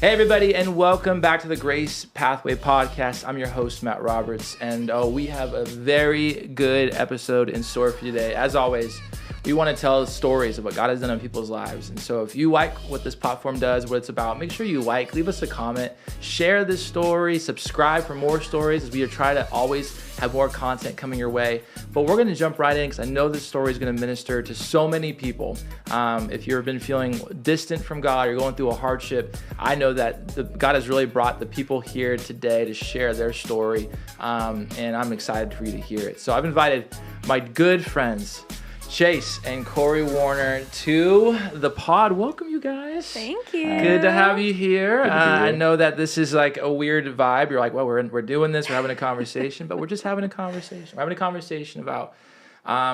Hey everybody, and welcome back to the Grace Pathway Podcast. I'm your host, Matt Roberts, and we have a very good episode in store for you today. As always, we want to tell stories of what God has done in people's lives. And so if you like what this platform does, what it's about, make sure you leave us a comment, share this story, subscribe for more stories as we try to always have more content coming your way. But we're going to jump right in because I know this story is going to minister to so many people. If you've been feeling distant from God, you're going through a hardship, I know that God has really brought the people here today to share their story, and I'm excited for you to hear it. So I've invited my good friends, Chase and Korri Warner, to the pod. Welcome, you guys. Thank you. Good to have you here. Good to be here. I know that this is like a weird vibe. You're like, well, we're doing this, we're having a conversation, but we're just having a conversation. We're having a conversation about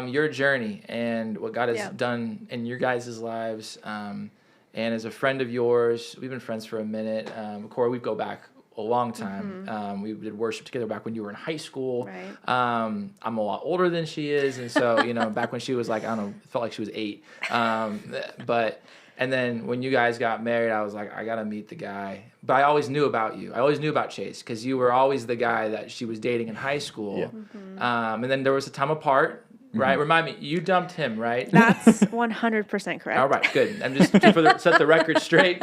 your journey and what God has done in your guys' lives. And as a friend of yours, we've been friends for a minute. Korri, we go back a long time. Mm-hmm. We did worship together back when you were in high school. Right. I'm a lot older than she is, and so back when she was like, I don't know, it felt like she was 8. And then when you guys got married, I was like, I gotta meet the guy. But I always knew about you. I always knew about Chase because you were always the guy that she was dating in high school. Yeah. Mm-hmm. And then there was a time apart. Right, remind me. You dumped him, right? That's 100% correct. All right, good. I'm just to set the record straight.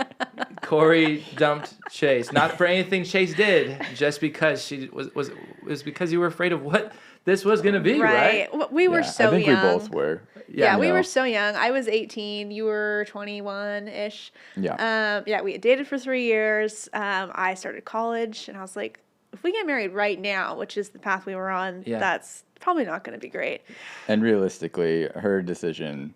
Korri dumped Chase, not for anything Chase did, just because she was because you were afraid of what this was going to be, right? Well, we were so young. I think we both were. Yeah, we were so young. I was 18. You were 21-ish. Yeah. We had dated for 3 years. I started college, and I was like, if we get married right now, which is the path we were on, that's probably not going to be great. And realistically, her decision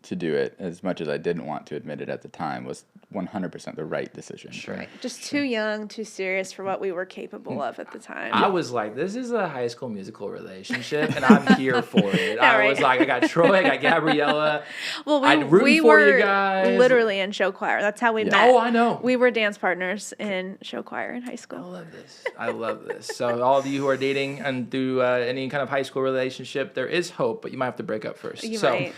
to do it, as much as I didn't want to admit it at the time, was 100% the right decision. Sure. Right. Just too young, too serious for what we were capable of at the time. I was like, this is a High School Musical relationship, and I'm here for it. Yeah, I was like, I got Troy, I got Gabriella. Well, I'd root we for were you guys. literally in show choir. That's how we met. Oh, I know. We were dance partners in show choir in high I school. love this. I love this. So all of you who are dating and through any kind of high school relationship, there is hope, but you might have to break up first. You so, might.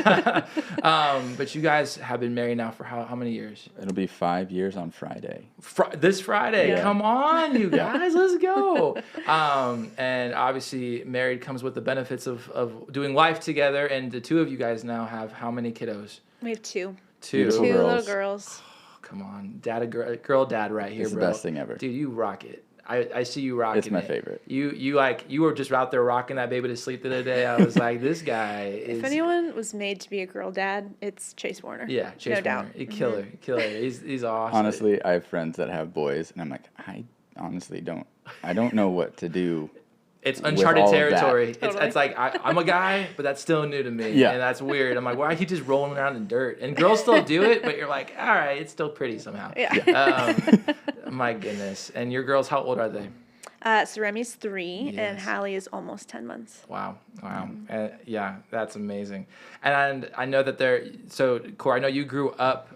But you guys have been married now for how many years? It'll be 5 years on Friday. This Friday. Yeah. Come on, you guys, let's go. And obviously, married comes with the benefits of doing life together. And the two of you guys now have how many kiddos? We have two. Two. Beautiful Two girls. little girls. Come on, girl dad right here, It's the bro. best thing ever. Dude, you rock it. I see you rocking It's my it. favorite. You were just out there rocking that baby to sleep the other day. I was like, this guy is. If anyone was made to be a girl dad, it's Chase Warner. Yeah, Chase no Warner. doubt. Killer. He's awesome. Honestly, I have friends that have boys, and I'm like, I honestly don't know what to do. It's with uncharted all of that. territory. Totally. It's like I'm a guy, but that's still new to me. Yeah. And that's weird. I'm like, why are you just rolling around in dirt? And girls still do it, but you're like, all right, it's still pretty somehow. Yeah. My goodness. And your girls, how old are they? So Remy's 3 and Yes. Hallie is almost 10 months. Wow. Yeah, that's amazing. And I know that so Korri, I know you grew up,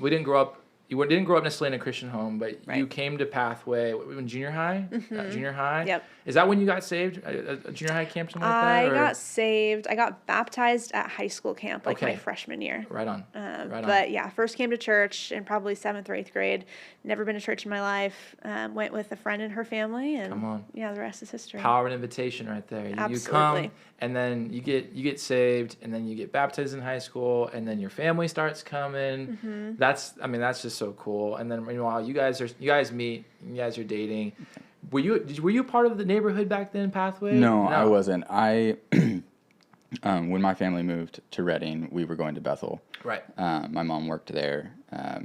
we didn't grow up, you didn't grow up necessarily in a Christian home, but you came to Pathway in junior high? Junior high? Yep. Is that when you got saved? A junior high camp, something like that? I or? got saved. I got baptized at high school camp, my Okay. freshman year. Right on. But yeah, first came to church in probably 7th or 8th grade. Never been to church in my life. Went with a friend and her family, and Come on. yeah, the rest is history. Power of invitation right there. You come Absolutely. and then you get saved and then you get baptized in high school and then your family starts coming. Mm-hmm. That's just so cool. And then meanwhile you guys meet, you guys are dating. Were you part of the neighborhood back then, Pathway? No, I wasn't. When my family moved to Redding, we were going to Bethel. Right. My mom worked there.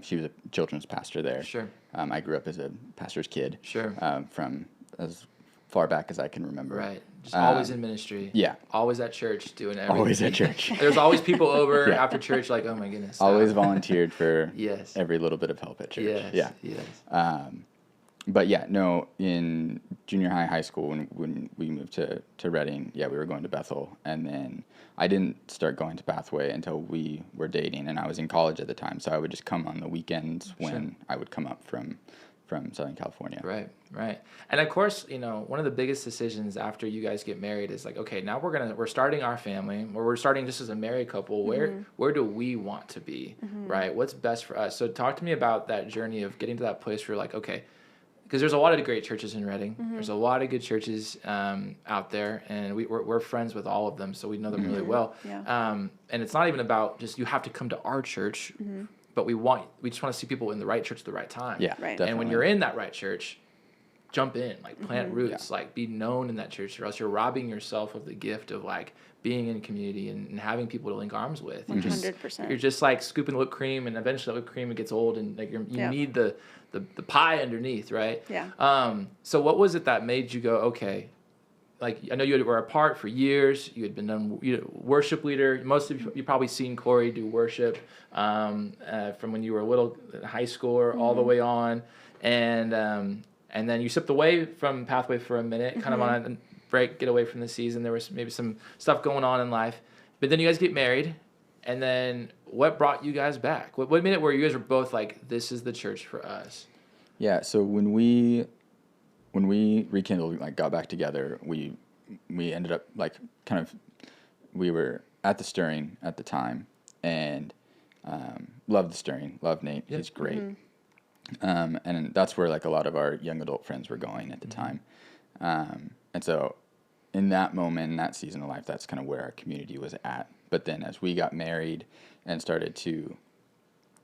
She was a children's pastor there. Sure. I grew up as a pastor's kid. Sure. From as far back as I can remember. Right. Just always in ministry. Yeah. Always at church doing everything. Always at church. There's always people over Yeah. after church like, oh my goodness. Always volunteered for Yes. every little bit of help at church. Yes. Yeah. Yes. But yeah, no, in junior high school, when we moved to Redding, we were going to Bethel. And then I didn't start going to Pathway until we were dating, and I was in college at the time. So I would just come on the weekends when I would come up from from Southern California. Right. And of course, one of the biggest decisions after you guys get married is like, okay, now we're starting our family, or we're starting just as a married couple. Where do we want to be, right? What's best for us? So talk to me about that journey of getting to that place where you're like, okay, because there's a lot of great churches in Redding. There's a lot of good churches out there, and we're friends with all of them, so we know them really well. Yeah. And it's not even about just you have to come to our church, but we just want to see people in the right church at the right time. Yeah, Right. definitely. And when you're in that right church, jump in, like plant roots, like be known in that church, or else you're robbing yourself of the gift of like being in community and having people to link arms with. 100%. You're just like scooping whipped cream, and eventually that whipped cream gets old, and like you need the pie underneath, right? Yeah. So what was it that made you go, okay? Like I know you were apart for years. You had been done worship leader. Most of you probably seen Korri do worship from when you were a little high schooler all the way on, and then you stepped away from Pathway for a minute, kind of on a break, get away from the season. There was maybe some stuff going on in life, but then you guys get married, and then what brought you guys back? What made it where you guys were both like, this is the church for us? Yeah. So when we rekindled, like got back together, we ended up like we were at the Stirring at the time, and loved the Stirring, loved Nate. He's great. And that's where like a lot of our young adult friends were going at the time. And so in that moment, in that season of life, that's kind of where our community was at. But then as we got married and started to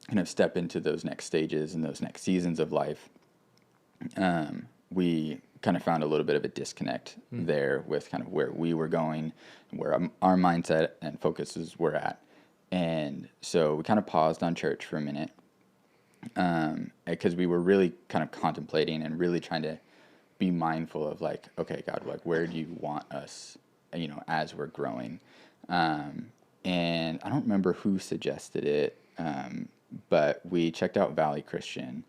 kind of step into those next stages and those next seasons of life, we kind of found a little bit of a disconnect there with kind of where we were going, where our mindset and focuses were at. And so we kind of paused on church for a minute, because we were really kind of contemplating and really trying to be mindful of like, okay, God, like where do you want us, as we're growing? And I don't remember who suggested it, but we checked out Valley Christian.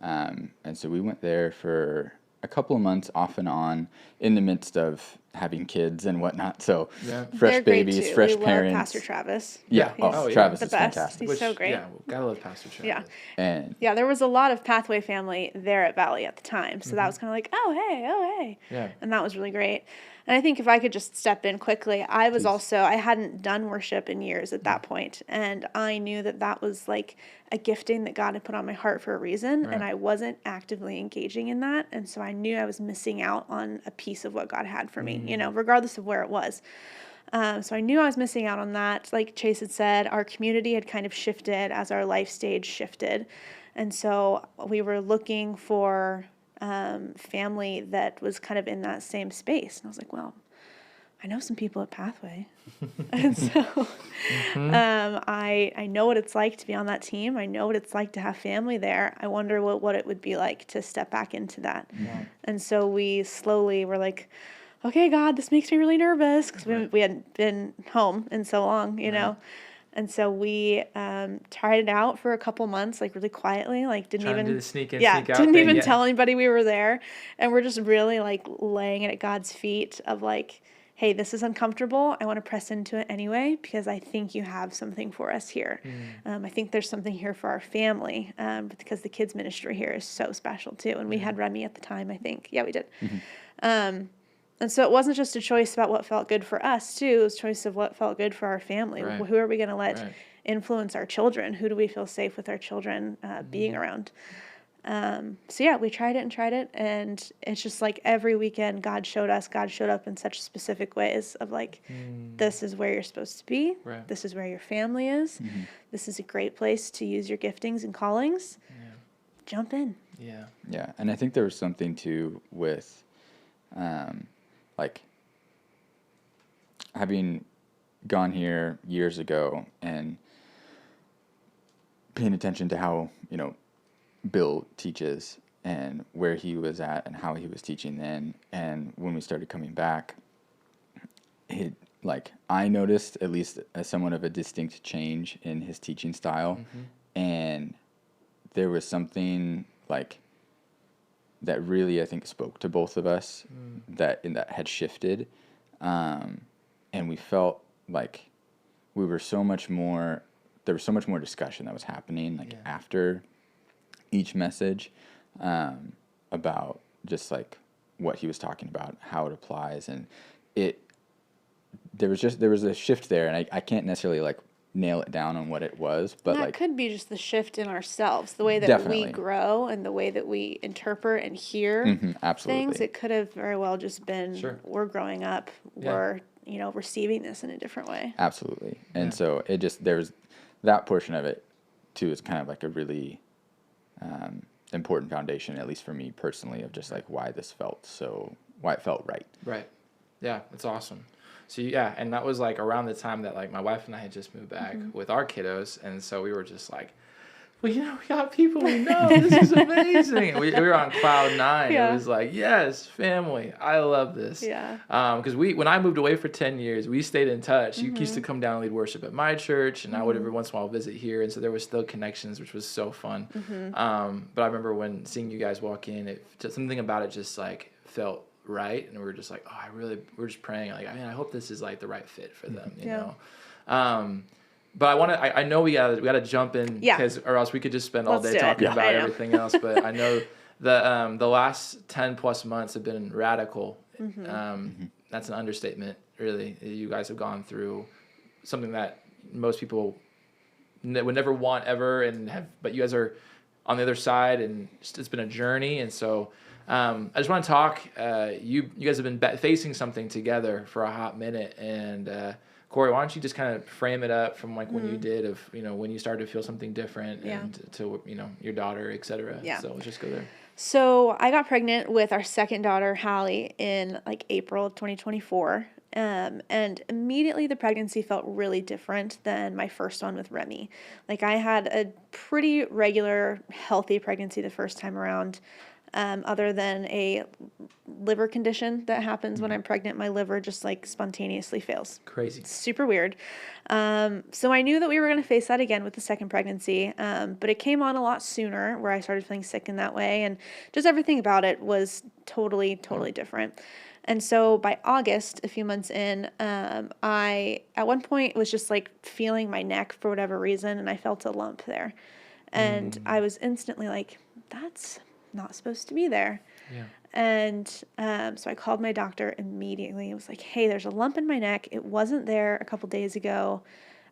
And so we went there for a couple of months off and on in the midst of having kids and whatnot. So fresh babies, fresh parents. Love Pastor Travis. Yeah. Travis is fantastic. He's so great. Yeah, gotta love Pastor Travis. Yeah. And there was a lot of Pathway family there at Valley at the time. So that was kind of like, oh, hey. Yeah. And that was really great. And I think if I could just step in quickly, I hadn't done worship in years at that point. And I knew that was like a gifting that God had put on my heart for a reason. Right. And I wasn't actively engaging in that. And so I knew I was missing out on a piece of what God had for me, regardless of where it was. So I knew I was missing out on that. Like Chase had said, our community had kind of shifted as our life stage shifted. And so we were looking for family that was kind of in that same space. And I was like, well, I know some people at Pathway. And so I know what it's like to be on that team. I know what it's like to have family there. I wonder what it would be like to step back into that. Yeah. And so we slowly were like, okay, God, this makes me really nervous because we hadn't been home in so long, know. And so we tried it out for a couple months, like really quietly, like didn't Trying even to do the sneak in, sneak out didn't thing, even tell anybody we were there. And we're just really like laying it at God's feet of like, hey, this is uncomfortable. I want to press into it anyway because I think you have something for us here. I think there's something here for our family because the kids ministry here is so special too. And we had Remy at the time, I think. Yeah, we did. And so it wasn't just a choice about what felt good for us, too. It was a choice of what felt good for our family. Right. Who are we going to let influence our children? Who do we feel safe with our children being around? We tried it. And it's just like every weekend God showed up in such specific ways of like, this is where you're supposed to be. Right. This is where your family is. This is a great place to use your giftings and callings. Yeah. Jump in. Yeah. Yeah. And I think there was something too with, like having gone here years ago and paying attention to how, Bill teaches and where he was at and how he was teaching then. And when we started coming back, I noticed at least somewhat of a distinct change in his teaching style. And there was something like that really, I think, spoke to both of us that had shifted. And we felt like there was so much more discussion that was happening after each message. about just like what he was talking about, how it applies. And there was a shift there, and I can't necessarily like nail it down on what it was, but that like could be just the shift in ourselves, the way that definitely. we grow and the way that we interpret and hear Absolutely. things. It could have very well just been Sure. we're growing up, we're receiving this in a different way. Absolutely. And so it just, there's that portion of it too is kind of like a really important foundation, at least for me personally, of just like why it felt right. Right. Yeah, it's awesome. So and that was like around the time that like my wife and I had just moved back with our kiddos, and so we were just like, well, we got people we know. This is amazing. we were on cloud nine. Yeah. It was like, yes, family. I love this. Yeah. Because when I moved away for 10 years, we stayed in touch. You used to come down and lead worship at my church, and I would every once in a while visit here, and so there was still connections, which was so fun. But I remember when seeing you guys walk in, something about it just like felt right, and we were just like, we're just praying like, I hope this is like the right fit for them, you know. But I know we gotta jump in, because or else we could just spend all day talking about everything else. But I know the last 10 plus months have been radical. That's an understatement, really. You guys have gone through something that most people would never want ever, but you guys are on the other side, and it's been a journey. And so I just want to talk. You guys have been facing something together for a hot minute, and Korri, why don't you just kind of frame it up from like when you did, of when you started to feel something different, and to your daughter, etc. So let's just go there. So I got pregnant with our second daughter, Hallie, in like April of 2024. And immediately the pregnancy felt really different than my first one with Remy. Like I had a pretty regular, healthy pregnancy the first time around. Other than a liver condition that happens when I'm pregnant, my liver just like spontaneously fails. Crazy. It's super weird. So I knew that we were going to face that again with the second pregnancy, but it came on a lot sooner, where I started feeling sick in that way, and just everything about it was totally different. And so by August, a few months in, I at one point was just like feeling my neck for whatever reason, and I felt a lump there, and I was instantly like, that's not supposed to be there. And so I called my doctor immediately. I was like, hey, there's a lump in my neck. It wasn't there a couple days ago.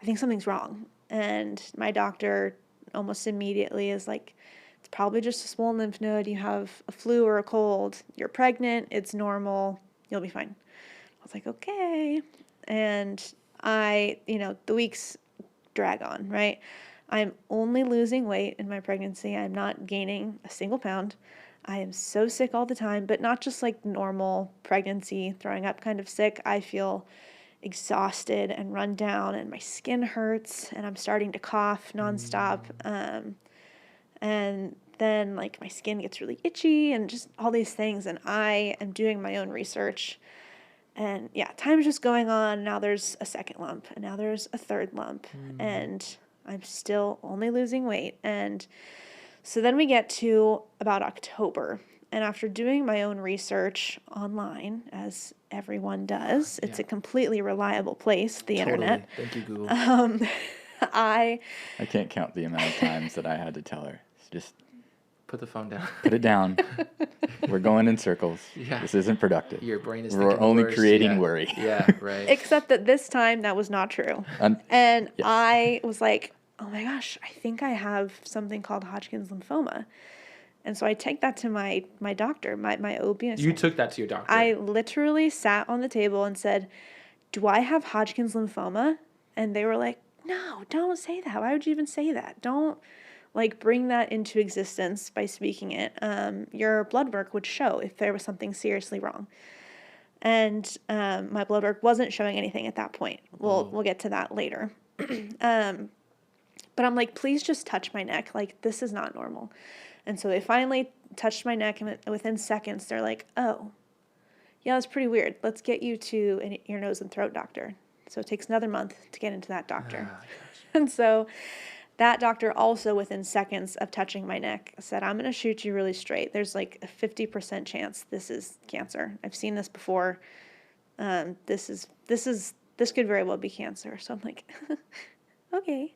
I think something's wrong. And my doctor almost immediately is like, it's probably just a swollen lymph node. You have a flu or a cold. You're pregnant. It's normal. You'll be fine. I was like, okay. And the weeks drag on, right? I'm only losing weight in my pregnancy. I'm not gaining a single pound. I am so sick all the time, but not just like normal pregnancy, throwing up kind of sick. I feel exhausted and run down, and my skin hurts, and I'm starting to cough nonstop. And then like my skin gets really itchy, and just all these things. And I am doing my own research, and time's just going on. Now there's a second lump, and now there's a third lump, and I'm still only losing weight. And so then we get to about October, and after doing my own research online, as everyone does, it's a completely reliable place, the internet. Thank you, Google. I can't count the amount of times that I had to tell her, just put the phone down. Put it down. We're going in circles. Yeah. This isn't productive. Your brain is We're only worse. creating worry. Yeah, right. Except that this time that was not true. And I was like, oh my gosh, I think I have something called Hodgkin's lymphoma. And so I take that to my doctor, my OB. You took that to your doctor? I literally sat on the table and said, do I have Hodgkin's lymphoma? And they were like, no, don't say that. Why would you even say that? Don't bring that into existence by speaking it. Your blood work would show if there was something seriously wrong. And my blood work wasn't showing anything at that point. We'll get to that later. But I'm like, please just touch my neck. This is not normal. And so they finally touched my neck, and within seconds, they're like, oh, yeah, that's pretty weird. Let's get you to an ear, nose, and throat doctor. So it takes another month to get into that doctor. And so that doctor also, within seconds of touching my neck, said, I'm going to shoot you really straight. There's a 50% chance this is cancer. I've seen this before. This could very well be cancer. So I'm like, okay.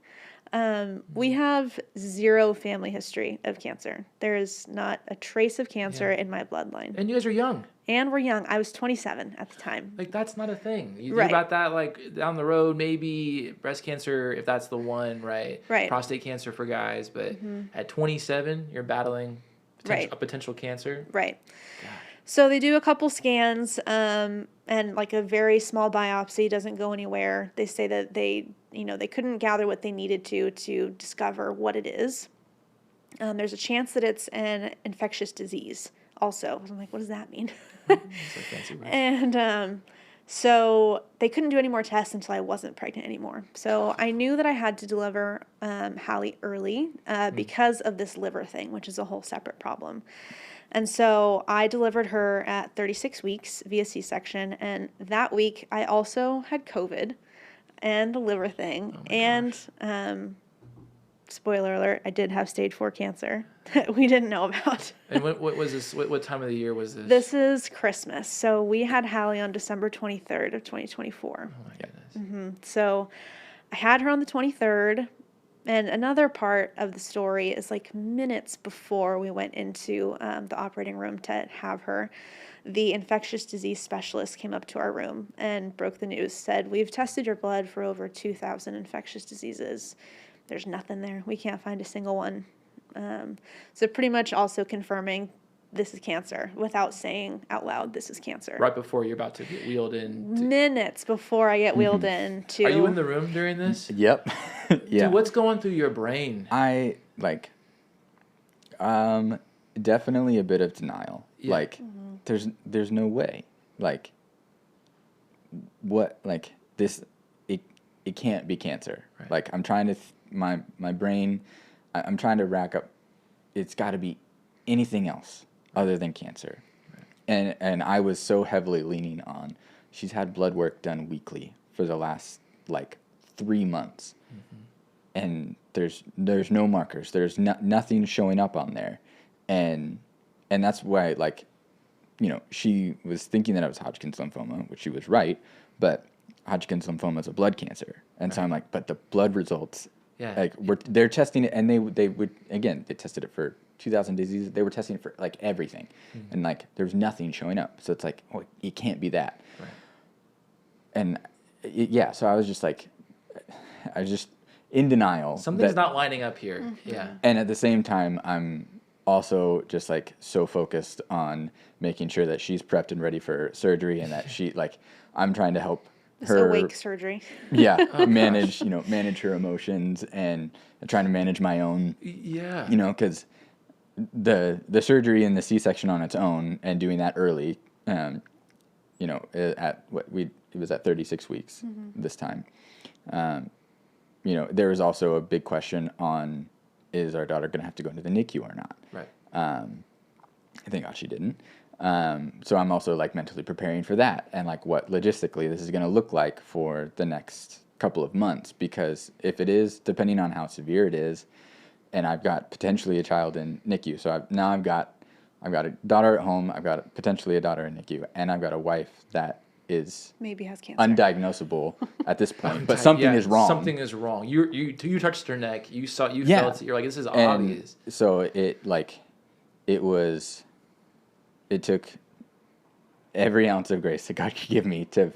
We have zero family history of cancer. There is not a trace of cancer in my bloodline. And you guys are young. And we're young. I was 27 at the time. Like, that's not a thing. You Right. think about that, like, down the road, maybe breast cancer, if that's the one, right? Right. Prostate cancer for guys. But at 27, you're battling Right. a potential cancer. Right. So they do a couple scans, and like a very small biopsy doesn't go anywhere. They say that they couldn't gather what they needed to discover what it is. There's a chance that it's an infectious disease also. I'm like, what does that mean? That's a fancy word. And so they couldn't do any more tests until I wasn't pregnant anymore. So I knew that I had to deliver Hallie early because of this liver thing, which is a whole separate problem. And so I delivered her at 36 weeks via C-section. And that week I also had COVID and the liver thing. And spoiler alert, I did have stage 4 cancer that we didn't know about. And what was this? What time of the year was this? This is Christmas. So we had Hallie on December 23rd of 2024. Oh, my goodness. So I had her on the 23rd. And another part of the story is like minutes before we went into the operating room to have her, the infectious disease specialist came up to our room and broke the news, said, "We've tested your blood for over 2,000 infectious diseases. There's nothing there. We can't find a single one." So pretty much also confirming this is cancer without saying out loud, this is cancer. Right before you're about to get wheeled in. Minutes before I get wheeled in to... Are you in the room during this? Yep. Yeah. Dude, what's going through your brain? I definitely a bit of denial. Yeah. Like, there's no way. Like, what? Like this, it can't be cancer. Right. Like I'm trying to my brain, I'm trying to rack up. It's got to be anything else other than cancer. Right. And I was so heavily leaning on. She's had blood work done weekly for the last 3 months. And there's no markers. There's nothing showing up on there, and that's why she was thinking that it was Hodgkin's lymphoma, which she was right, but Hodgkin's lymphoma is a blood cancer, and so I'm like, but the blood results, they're testing it, and they would again they tested it for 2,000 diseases. They were testing it for everything, and there's nothing showing up. So it's like, oh, it can't be that, right. And so I was just in denial. Something's not lining up here. Yeah. And at the same time, I'm also just so focused on making sure that she's prepped and ready for surgery, and that she I'm trying to help her awake surgery. Yeah, manage her emotions and trying to manage my own. Yeah. Because the surgery and the C-section on its own and doing that early, it was at 36 weeks this time. There was also a big question on, is our daughter going to have to go into the NICU or not? Right. Thank God she didn't. So I'm also mentally preparing for that, and what logistically this is going to look like for the next couple of months, because if it is, depending on how severe it is, and I've got potentially a child in NICU, so I've got a daughter at home, I've got potentially a daughter in NICU, and I've got a wife that is maybe has cancer, undiagnosable at this point, but something is wrong. Something is wrong. You touched her neck. You felt it. You're like, this is obvious. So it took every ounce of grace that God could give me to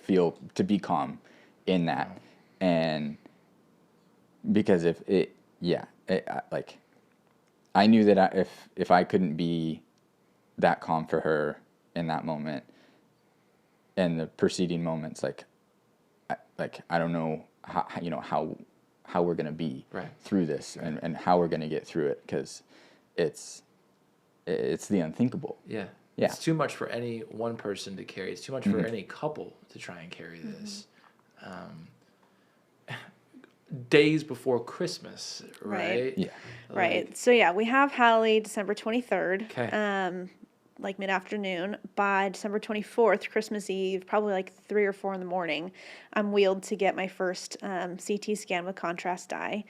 be calm in that, and because I knew that if I couldn't be that calm for her in that moment, and the preceding moments, I don't know how we're gonna be through this, and how we're gonna get through it, because it's the unthinkable. Yeah. Yeah. It's too much for any one person to carry. It's too much for any couple to try and carry this. Days before Christmas, right? Yeah. Right. So we have Hallie December 23rd. Okay. Mid-afternoon. By December 24th, Christmas Eve, probably 3 or 4 in the morning, I'm wheeled to get my first CT scan with contrast dye.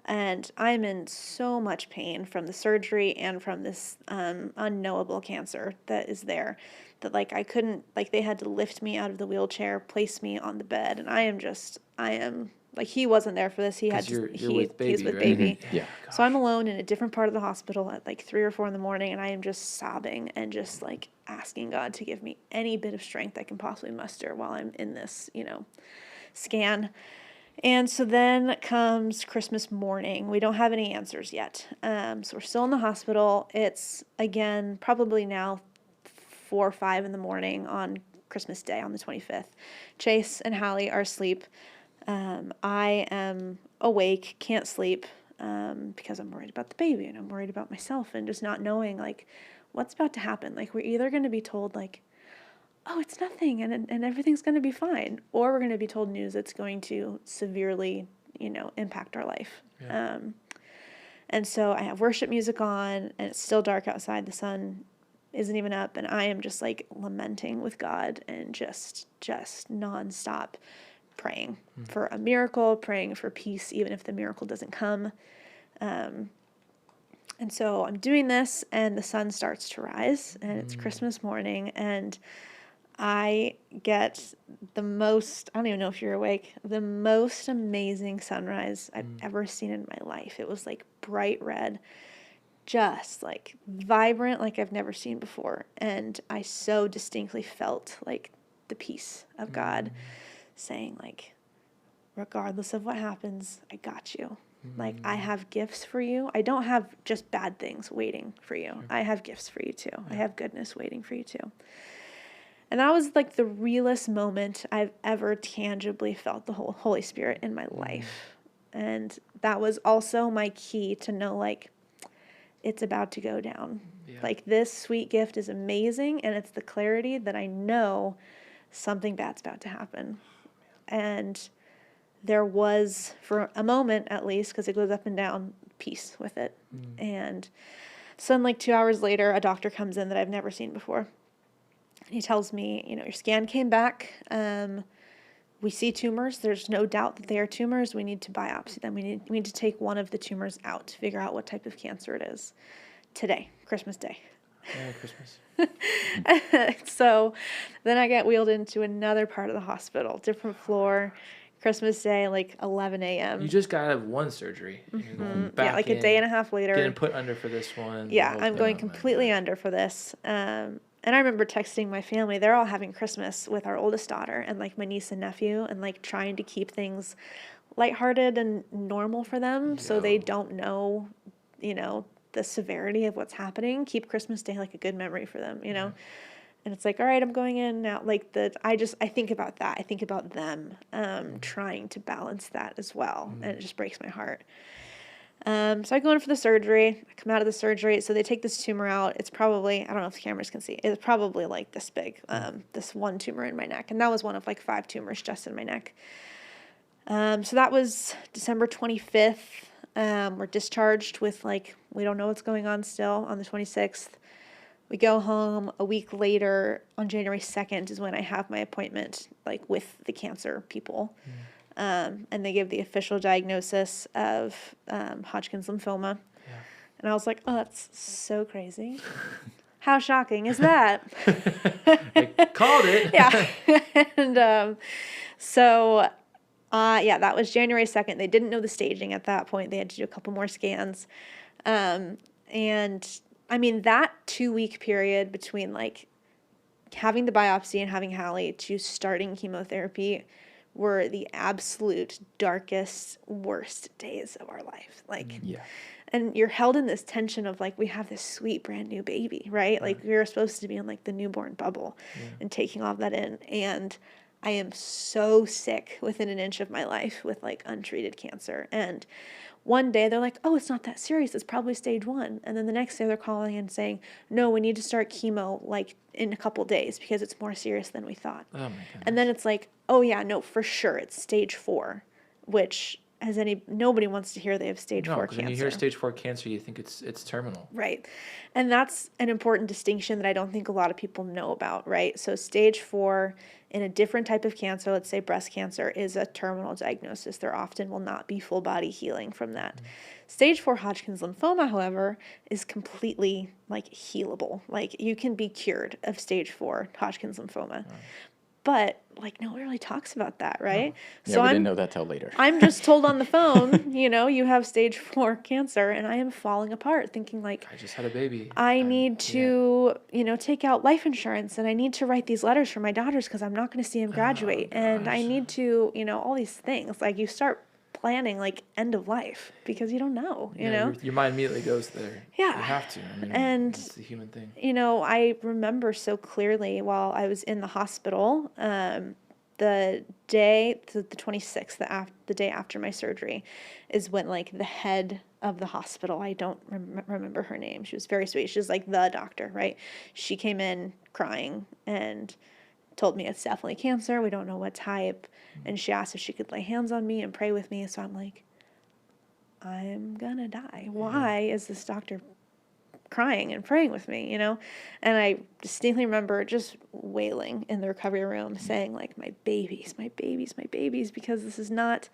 And I'm in so much pain from the surgery and from this unknowable cancer that is there, that I couldn't, they had to lift me out of the wheelchair, place me on the bed, and I am Like, he wasn't there for this. He had 'Cause you're to, with baby, he's with right? baby. Yeah. So I'm alone in a different part of the hospital at like 3 or 4 in the morning, and I am just sobbing and just like asking God to give me any bit of strength I can possibly muster while I'm in this, scan. And so then comes Christmas morning. We don't have any answers yet. So we're still in the hospital. It's, again, probably now 4 or 5 in the morning on Christmas Day on the 25th. Chase and Hallie are asleep. I am awake, can't sleep, because I'm worried about the baby and I'm worried about myself and just not knowing, like, what's about to happen. Like, we're either going to be told, like, oh, it's nothing and everything's going to be fine, or we're going to be told news that's going to severely, impact our life. Yeah. And so I have worship music on, and it's still dark outside. The sun isn't even up, and I am just like lamenting with God and just nonstop praying for a miracle, praying for peace, even if the miracle doesn't come. And so I'm doing this, and the sun starts to rise, and it's Christmas morning, and I get the most, I don't even know if you're awake, the most amazing sunrise I've ever seen in my life. It was like bright red, just like vibrant, like I've never seen before. And I so distinctly felt like the peace of God saying, like, regardless of what happens, I got you. Like, I have gifts for you. I don't have just bad things waiting for you. I have gifts for you too. I have goodness waiting for you too. And that was like the realest moment I've ever tangibly felt the whole Holy Spirit in my life. And that was also my key to know, like, it's about to go down. Yeah. Like, this sweet gift is amazing, and it's the clarity that I know something bad's about to happen. And there was, for a moment at least, because it goes up and down, peace with it. And so then, like, 2 hours later, a doctor comes in that I've never seen before. He tells me, your scan came back. We see tumors. There's no doubt that they are tumors. We need to biopsy them. We need to take one of the tumors out to figure out what type of cancer it is. Today, Christmas Day. Merry Christmas. So then I get wheeled into another part of the hospital, different floor, Christmas Day, like 11 a.m. You just got out of one surgery. And you're going back like a day and a half later. Getting put under for this one. Yeah, I'm going completely under for this. And I remember texting my family. They're all having Christmas with our oldest daughter and like my niece and nephew, and like trying to keep things lighthearted and normal for them so they don't know, the severity of what's happening. Keep Christmas Day like a good memory for them, And it's like, all right, I'm going in now. Like, I think about that. I think about them trying to balance that as well. And it just breaks my heart. So I go in for the surgery. I come out of the surgery. So they take this tumor out. It's probably, I don't know if the cameras can see, it's probably like this big, this one tumor in my neck. And that was one of like 5 tumors just in my neck. So that was December 25th. We're discharged with like, we don't know what's going on still on the 26th. We go home a week later on January 2nd is when I have my appointment, like with the cancer people. And they give the official diagnosis of Hodgkin's lymphoma. Yeah. And I was like, oh, that's so crazy. How shocking is that? I called it. Yeah. And so, that was January 2nd. They didn't know the staging at that point. They had to do a couple more scans. And I mean, that 2-week period between like having the biopsy and having Hallie to starting chemotherapy were the absolute darkest, worst days of our life. Like, and you're held in this tension of like, we have this sweet brand new baby, right? Like, we were supposed to be in like the newborn bubble and taking all that in. And I am so sick within an inch of my life with like untreated cancer. And one day they're like, oh, it's not that serious. It's probably stage 1. And then the next day they're calling and saying, no, we need to start chemo like in a couple days because it's more serious than we thought. Oh my goodness. And then it's like, oh yeah, no, for sure. It's stage 4, which nobody wants to hear they have stage 4 cancer. When you hear stage 4 cancer, you think it's terminal. Right. And that's an important distinction that I don't think a lot of people know about, right? So stage 4 in a different type of cancer, let's say breast cancer, is a terminal diagnosis. There often will not be full body healing from that. Stage 4 Hodgkin's lymphoma, however, is completely like healable. Like, you can be cured of stage 4 Hodgkin's lymphoma. But like, no one really talks about that, right? Yeah, we didn't know that till later. I'm just told on the phone, you have stage 4 cancer, and I am falling apart thinking like, I just had a baby. I need to, take out life insurance, and I need to write these letters for my daughters because I'm not going to see them graduate. And I need to, all these things. Like, you start planning like end of life because you don't know, you know? Your mind immediately goes there. Yeah. You have to. I mean, And, it's the human thing. I remember so clearly while I was in the hospital, the day, the 26th, the day after my surgery, is when like the head of the hospital, I don't remember her name. She was very sweet. She was like the doctor, right? She came in crying and told me it's definitely cancer. We don't know what type. And she asked if she could lay hands on me and pray with me. So I'm like, I'm gonna die. Why is this doctor crying and praying with me, And I distinctly remember just wailing in the recovery room saying like, my babies, my babies, my babies, because this is not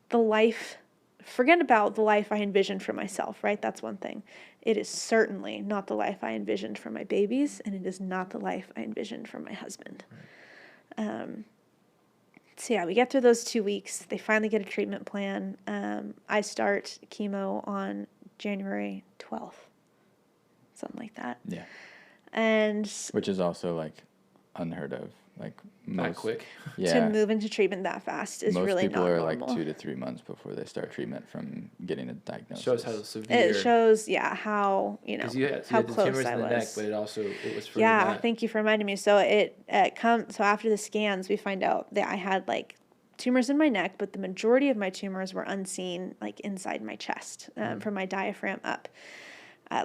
the life. Forget about the life I envisioned for myself, right? That's one thing. It is certainly not the life I envisioned for my babies, and it is not the life I envisioned for my husband. So yeah, we get through those 2 weeks. They finally get a treatment plan. I start chemo on January 12th. Something like that. Yeah. And which is also like unheard of. Like Not quick. Yeah. to move into treatment that fast is Most really people not are normal. like 2 to 3 months before they start treatment from getting a diagnosis. Shows how severe. It shows, how how how the close tumors I in the was. neck, but it was further Yeah, than that. thank you for reminding me. So so after the scans, we find out that I had like tumors in my neck, but the majority of my tumors were unseen, like inside my chest, from my diaphragm up,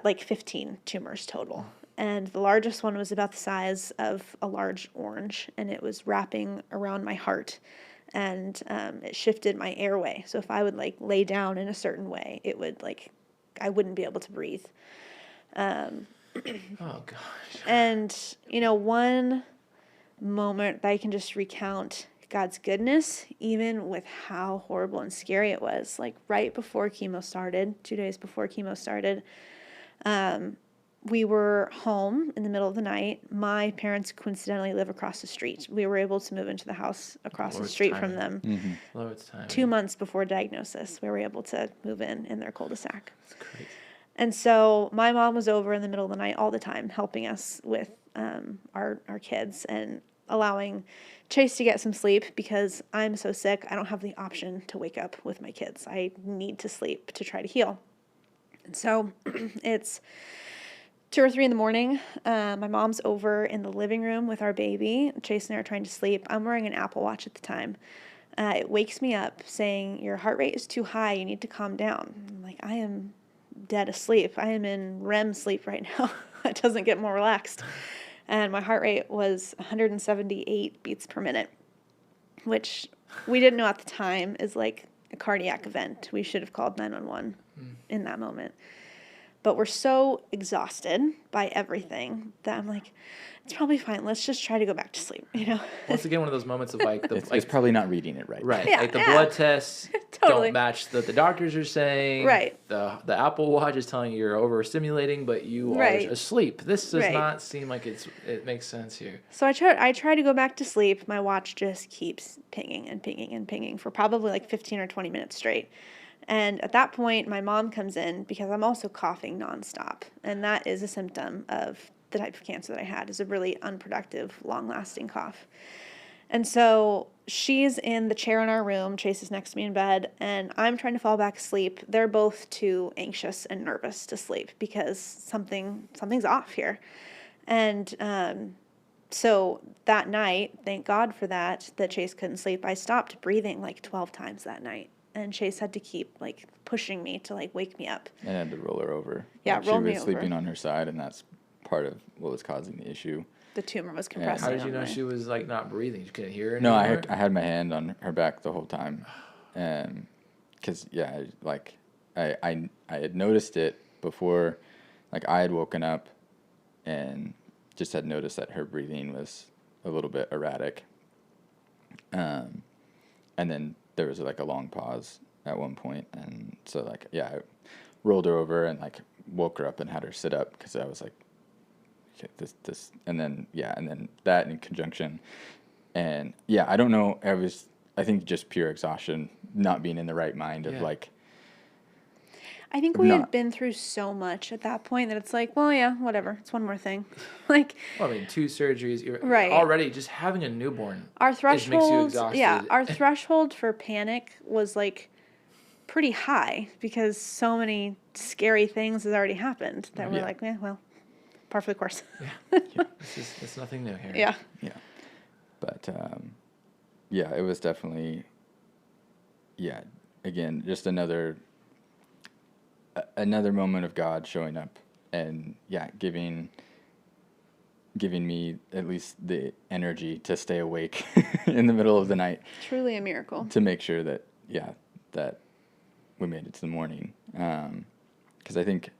like 15 tumors total. And the largest one was about the size of a large orange, and it was wrapping around my heart, and it shifted my airway. So if I would like lay down in a certain way, it would like, I wouldn't be able to breathe. Oh gosh. And, one moment that I can just recount God's goodness, even with how horrible and scary it was, like right before chemo started, 2 days before chemo started, we were home in the middle of the night. My parents coincidentally live across the street. We were able to move into the house across the street from them. Mm-hmm. Lord's time. 2 months before diagnosis, we were able to move in their cul-de-sac. That's crazy. And so my mom was over in the middle of the night all the time, helping us with our kids and allowing Chase to get some sleep because I'm so sick. I don't have the option to wake up with my kids. I need to sleep to try to heal. And so it's 2 or 3 in the morning. My mom's over in the living room with our baby. Chase and I are trying to sleep. I'm wearing an Apple Watch at the time. It wakes me up saying, your heart rate is too high. You need to calm down. I'm like, I am dead asleep. I am in REM sleep right now. It doesn't get more relaxed. And my heart rate was 178 beats per minute, which we didn't know at the time is like a cardiac event. We should have called 911 in that moment. But we're so exhausted by everything that I'm like, it's probably fine. Let's just try to go back to sleep, Once again, one of those moments of like It's probably not reading it right. right, Yeah, like the yeah. blood tests Totally. don't match the doctors are saying. Right. The Apple Watch is telling you you're overstimulating, but you Right. are asleep. This does Right. not seem like it makes sense here. So I try to go back to sleep. My watch just keeps pinging and pinging and pinging for probably like 15 or 20 minutes straight. And at that point, my mom comes in because I'm also coughing nonstop. And that is a symptom of the type of cancer that I had, is a really unproductive, long-lasting cough. And so she's in the chair in our room. Chase is next to me in bed, and I'm trying to fall back asleep. They're both too anxious and nervous to sleep because something's off here. And so that night, thank God for that Chase couldn't sleep. I stopped breathing like 12 times that night. And Chase had to keep like pushing me to like wake me up. And had to roll her over. Yeah, like, roll me She was over. sleeping on her side, and that's part of what was causing the issue. The tumor was compressing. How did you on know my- she was like not breathing? You couldn't hear her No, anymore? I had my hand on her back the whole time, because I had noticed it before, like I had woken up, and just had noticed that her breathing was a little bit erratic, and then there was like a long pause at one point, and so like I rolled her over and like woke her up and had her sit up because I was like, okay, this and then that in conjunction And yeah, I don't know. I think just pure exhaustion, not being in the right mind of like, I think we had been through so much at that point that it's like, well, yeah, whatever. It's one more thing. Like, well, I mean, 2 surgeries. You're right. already just having a newborn. Our makes you threshold, exhausted. our threshold for panic was like pretty high because so many scary things has already happened that we're like, well, par for the course. It's nothing new here. Yeah. Yeah. But, yeah, it was definitely, again, just another moment of God showing up and, giving me at least the energy to stay awake in the middle of the night. Truly a miracle. To make sure that, that we made it to the morning. 'Cause I think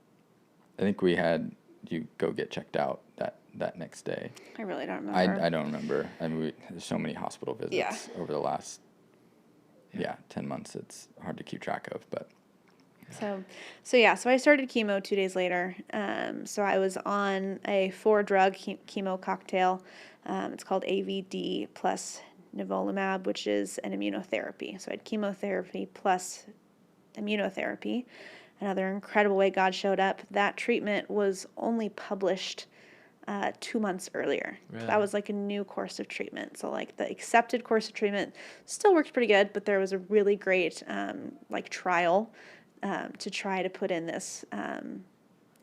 we had you go get checked out that next day. I really don't remember. I don't remember. I mean, there's so many hospital visits over the last 10 months. It's hard to keep track of, but. So I started chemo 2 days later. So I was on a 4-drug chemo cocktail. It's called AVD plus nivolumab, which is an immunotherapy. So I had chemotherapy plus immunotherapy. Another incredible way God showed up. That treatment was only published 2 months earlier. Really? That was like a new course of treatment. So like the accepted course of treatment still worked pretty good, but there was a really great trial to try to put in this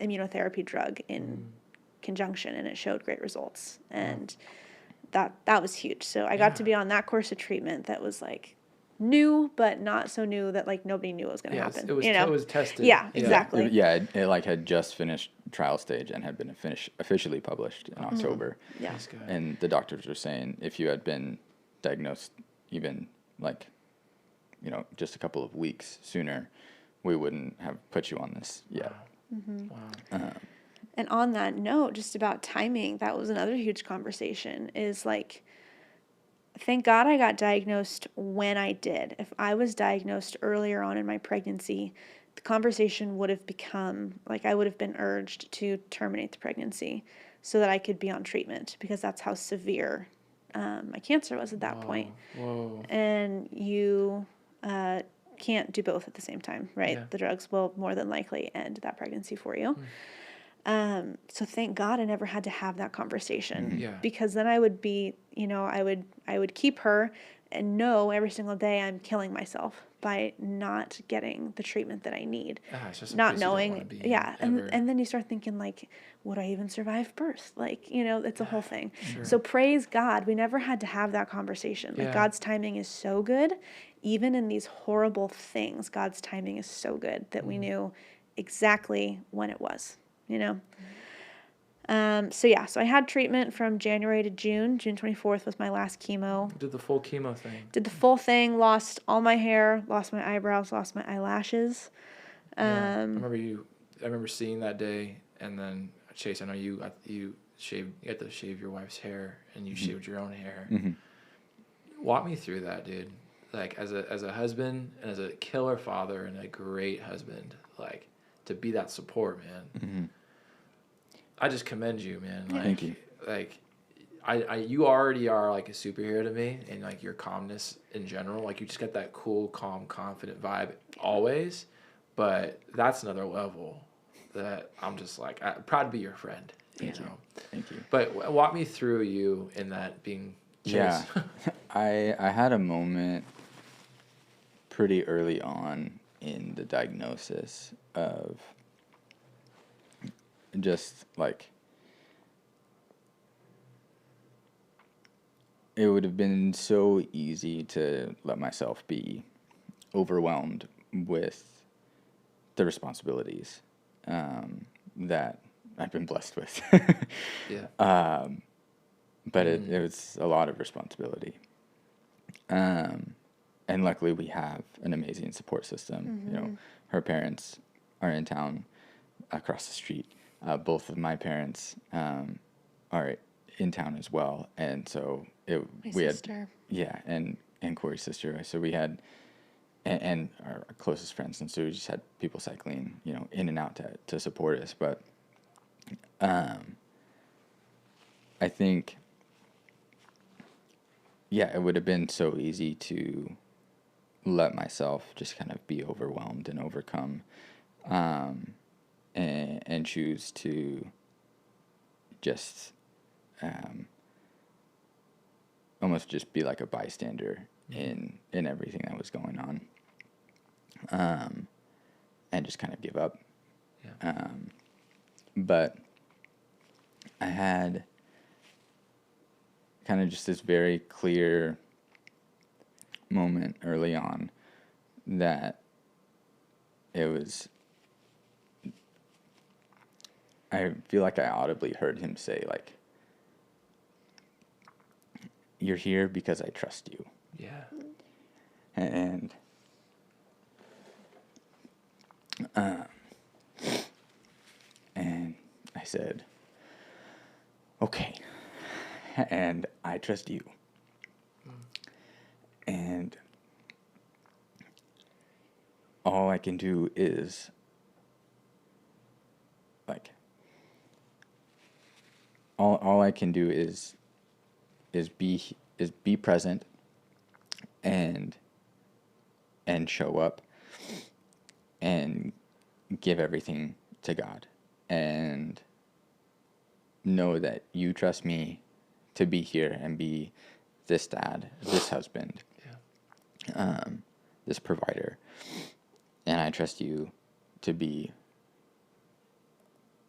immunotherapy drug in conjunction, and it showed great results. And that was huge. So I got to be on that course of treatment that was like new, but not so new that like nobody knew what was going to happen. It was tested. Yeah, exactly. It like had just finished trial stage and had been officially published in October. Yeah. And the doctors were saying if you had been diagnosed even like, just a couple of weeks sooner, we wouldn't have put you on this yet. Wow. And on that note, just about timing, that was another huge conversation, is like, thank God I got diagnosed when I did. If I was diagnosed earlier on in my pregnancy, the conversation would have become, like I would have been urged to terminate the pregnancy so that I could be on treatment, because that's how severe my cancer was at that point. Whoa. And you can't do both at the same time, right? Yeah. The drugs will more than likely end that pregnancy for you. So thank God I never had to have that conversation, because then I would be, I would keep her and know every single day I'm killing myself by not getting the treatment that I need, It's just not knowing. Ever. And then you start thinking like, would I even survive birth? Like, it's a whole thing. Sure. So praise God, we never had to have that conversation. Like God's timing is so good, even in these horrible things, God's timing is so good that we knew exactly when it was. So I had treatment from January to June. June 24th was my last chemo. Did the full chemo thing. Did the full thing, lost all my hair, lost my eyebrows, lost my eyelashes. I remember seeing that day, and then Chase, I know you had to shave your wife's hair, and you shaved your own hair. Walk me through that, dude. Like as a husband and as a killer father and a great husband, like to be that support, man. I just commend you, man. Like, thank you. Like, you already are like a superhero to me, and like your calmness in general. Like you just got that cool, calm, confident vibe always. But that's another level that I'm just like I'm proud to be your friend. Thank you. Thank you. But walk me through you in that being Chase. Yeah, I had a moment pretty early on in the diagnosis of just like it would have been so easy to let myself be overwhelmed with the responsibilities that I've been blessed with. But it was a lot of responsibility. And luckily we have an amazing support system. Her parents are in town across the street. Both of my parents are in town as well. And so we sister. had, and Korri's sister. So we had, and our closest friends. And so we just had people cycling, in and out to support us. But I think yeah, it would have been so easy to let myself just kind of be overwhelmed and overcome, and choose to just almost just be like a bystander in everything that was going on, and just kind of give up. Yeah. But I had kind of just this very clear moment early on that it was, I feel like I audibly heard him say, like, "You're here because I trust you." Yeah. And and I said, "Okay." And I trust you. And all I can do is, like, all I can do is be present and show up and give everything to God and know that you trust me to be here and be this dad, this husband, this provider, and I trust you to be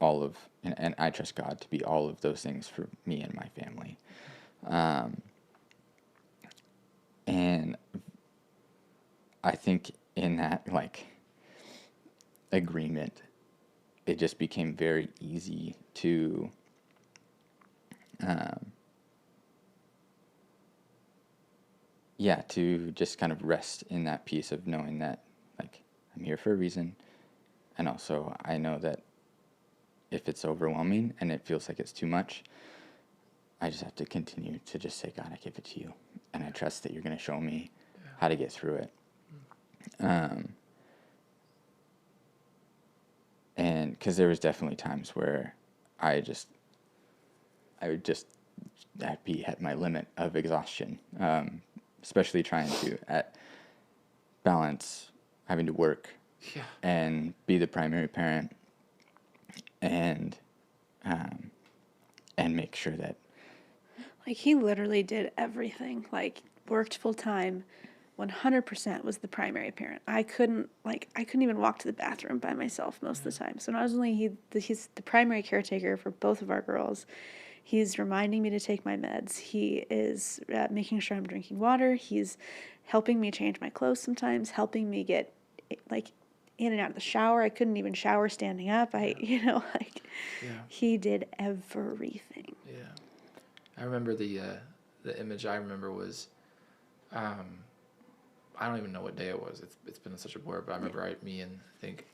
all of, and I trust God to be all of those things for me and my family. And I think in that, like, agreement, it just became very easy to to just kind of rest in that peace of knowing that, like, I'm here for a reason, and also I know that if it's overwhelming and it feels like it's too much, I just have to continue to just say, God, I give it to you, and I trust that you're going to show me how to get through it. And because there was definitely times where I would just I'd be at my limit of exhaustion, especially trying to balance having to work and be the primary parent and make sure that, Like, he literally did everything. Like, worked full time, 100% was the primary parent. I couldn't even walk to the bathroom by myself most of the time. So not only he's the primary caretaker for both of our girls, he's reminding me to take my meds. He is making sure I'm drinking water. He's helping me change my clothes sometimes, helping me get, like, in and out of the shower. I couldn't even shower standing up. He did everything. Yeah. I remember the image I remember was, I don't even know what day it was. It's been such a blur, but I remember me and I think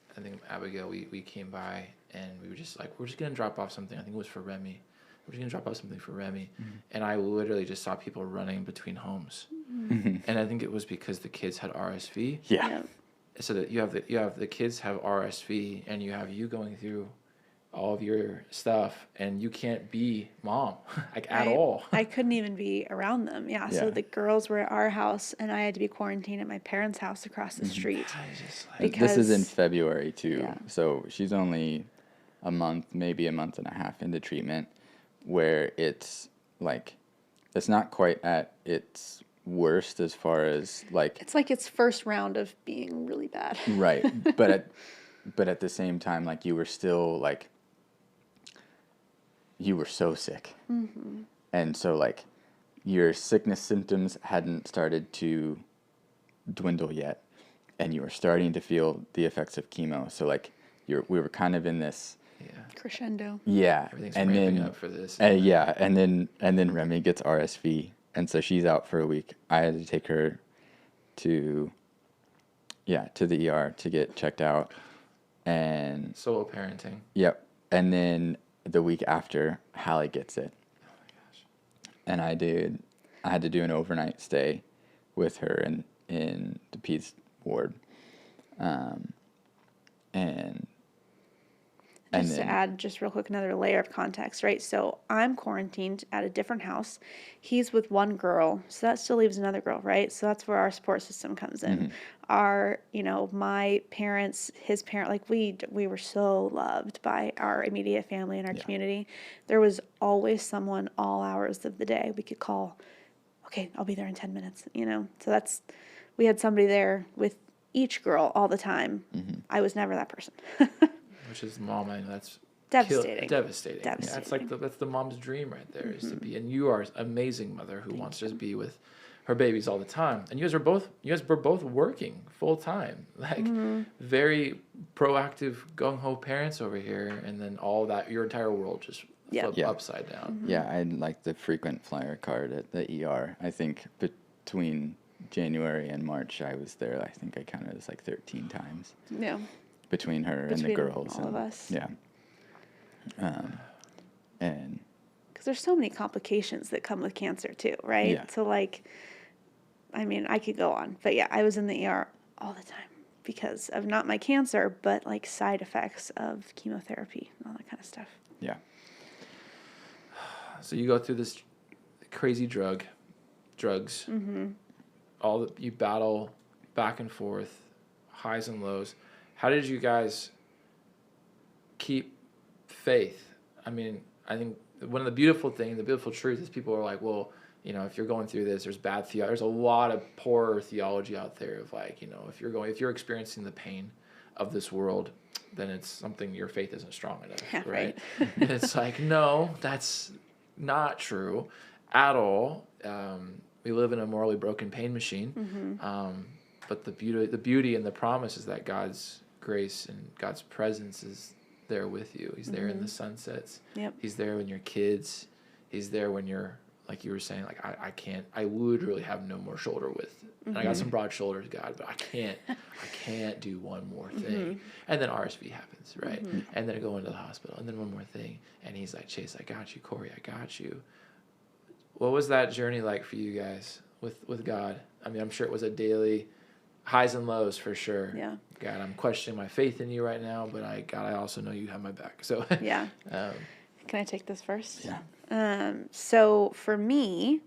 Abigail, we came by and we were just like, we're just gonna drop off something. I think it was for Remy. We're just gonna drop off something for Remy. And I literally just saw people running between homes. And I think it was because the kids had RSV. Yeah. So that you have the kids have RSV and you have you going through all of your stuff and you can't be mom at all. I couldn't even be around them. Yeah. So the girls were at our house and I had to be quarantined at my parents' house across the street. This is in February too. Yeah. So she's only a month, maybe a month and a half into treatment, where it's like, it's not quite at its worst as far as, like, it's like its first round of being really bad. Right. But at the same time, like, you were still, like, you were so sick. And so, like, your sickness symptoms hadn't started to dwindle yet, and you were starting to feel the effects of chemo. So, like, we were kind of in this crescendo. Yeah. Everything's and ramping then up for this. and then Remy gets RSV, and so she's out for a week. I had to take her to the ER to get checked out. And solo parenting. Yep. And then the week after, Hallie gets it. Oh my gosh. And I had to do an overnight stay with her in the peds ward. And Just to add just real quick another layer of context, right? So I'm quarantined at a different house. He's with one girl, so that still leaves another girl, right? So that's where our support system comes in. Our, my parents, his parent, like we were so loved by our immediate family and our community. There was always someone all hours of the day we could call. Okay, I'll be there in 10 minutes, So we had somebody there with each girl all the time. I was never that person. Which is mom, I know that's devastating. Devastating. Yeah, that's the mom's dream right there, is to be. And you are an amazing mother who wants to just be with her babies all the time. And you guys were both working full time, like very proactive, gung ho parents over here. And then all that, your entire world just flipped upside down. Yeah, I had like the frequent flyer card at the ER. I think between January and March, I was there. I think I counted it as like 13 times. Yeah. Between her and the girls. All of us. Yeah. And because there's so many complications that come with cancer too, right? Yeah. So I could go on, but yeah, I was in the ER all the time because of not my cancer, but like side effects of chemotherapy and all that kind of stuff. Yeah. So you go through this crazy drugs. You battle back and forth, highs and lows. How did you guys keep faith? I mean, I think one of the beautiful truth is people are like, well, if you're going through this, there's bad theology. There's a lot of poor theology out there of like, if you're experiencing the pain of this world, then it's something your faith isn't strong enough, right? And it's like, no, that's not true at all. We live in a morally broken pain machine. But the beauty and the promise is that God's grace and God's presence is there with you. He's there in the sunsets. Yep. He's there when you're kids. He's there when you're, like you were saying, like I literally have no more shoulder width. And I got some broad shoulders, God, but I can't do one more thing. And then RSV happens, right? And then I go into the hospital, and then one more thing. And he's like, Chase, I got you. Korri, I got you. What was that journey like for you guys with God? I mean, I'm sure it was a daily highs and lows for sure. Yeah. God, I'm questioning my faith in you right now, but I also know you have my back. So yeah. Can I take this first? Yeah. So for me,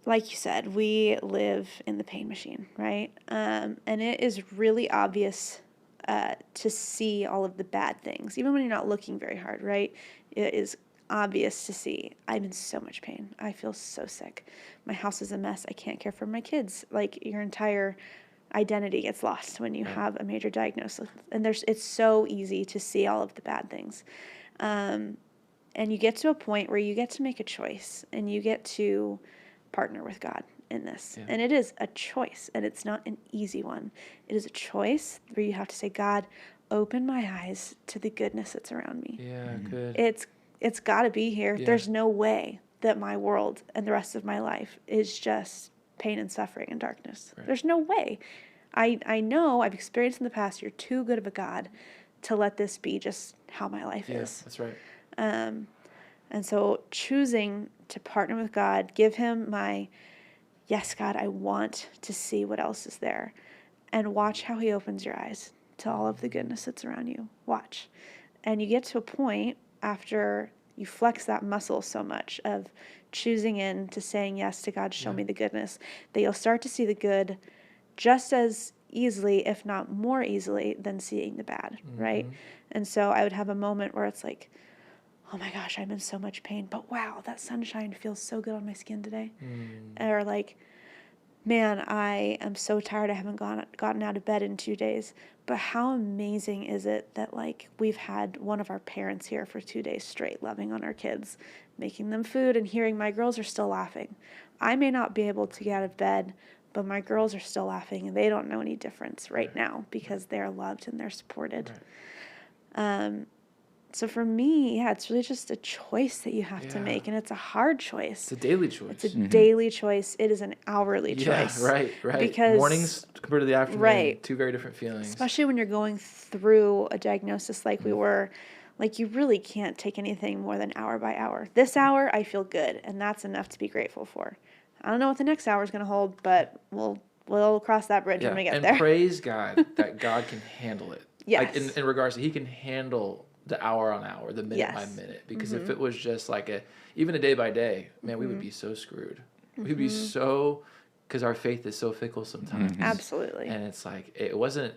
like you said, we live in the pain machine, right? And it is really obvious to see all of the bad things, even when you're not looking very hard, right? It is obvious to see. I'm in so much pain. I feel so sick. My house is a mess. I can't care for my kids. Like, your entire identity gets lost when you have a major diagnosis. And it's so easy to see all of the bad things. And you get to a point where you get to make a choice, and you get to partner with God in this. Yeah. And it is a choice, and it's not an easy one. It is a choice where you have to say, God, open my eyes to the goodness that's around me. Yeah, good. It's got to be here. Yeah. There's no way that my world and the rest of my life is just pain and suffering and darkness. Right. There's no way. I know, I've experienced in the past, you're too good of a God to let this be just how my life is. That's right. And so choosing to partner with God, give him my, yes, God, I want to see what else is there, and watch how he opens your eyes to all of the goodness that's around you. Watch. And you get to a point after you flex that muscle so much of choosing in to saying yes to God, show me the goodness, that you'll start to see the good just as easily, if not more easily, than seeing the bad, right? And so I would have a moment where it's like, oh my gosh, I'm in so much pain, but wow, that sunshine feels so good on my skin today. Or like, man, I am so tired, I haven't gotten out of bed in 2 days. But how amazing is it that, like, we've had one of our parents here for 2 days straight, loving on our kids, making them food, and hearing my girls are still laughing. I may not be able to get out of bed, but my girls are still laughing, and they don't know any difference right now because they're loved and they're supported. Right. So for me, it's really just a choice that you have to make, and it's a hard choice. It's a daily choice. It's a daily choice. It is an hourly choice. Right. Because mornings compared to the afternoon, two very different feelings. Especially when you're going through a diagnosis like we were, like, you really can't take anything more than hour by hour. This hour, I feel good, and that's enough to be grateful for. I don't know what the next hour is going to hold, but we'll cross that bridge when we get there. And praise God that God can handle it. Like Yes. in regards to, he can handle the hour on hour, the minute by Yes. minute. Because if it was just like even a day by day, man, we would be so screwed. We'd be so, because our faith is so fickle sometimes. Absolutely. And it's like, it wasn't,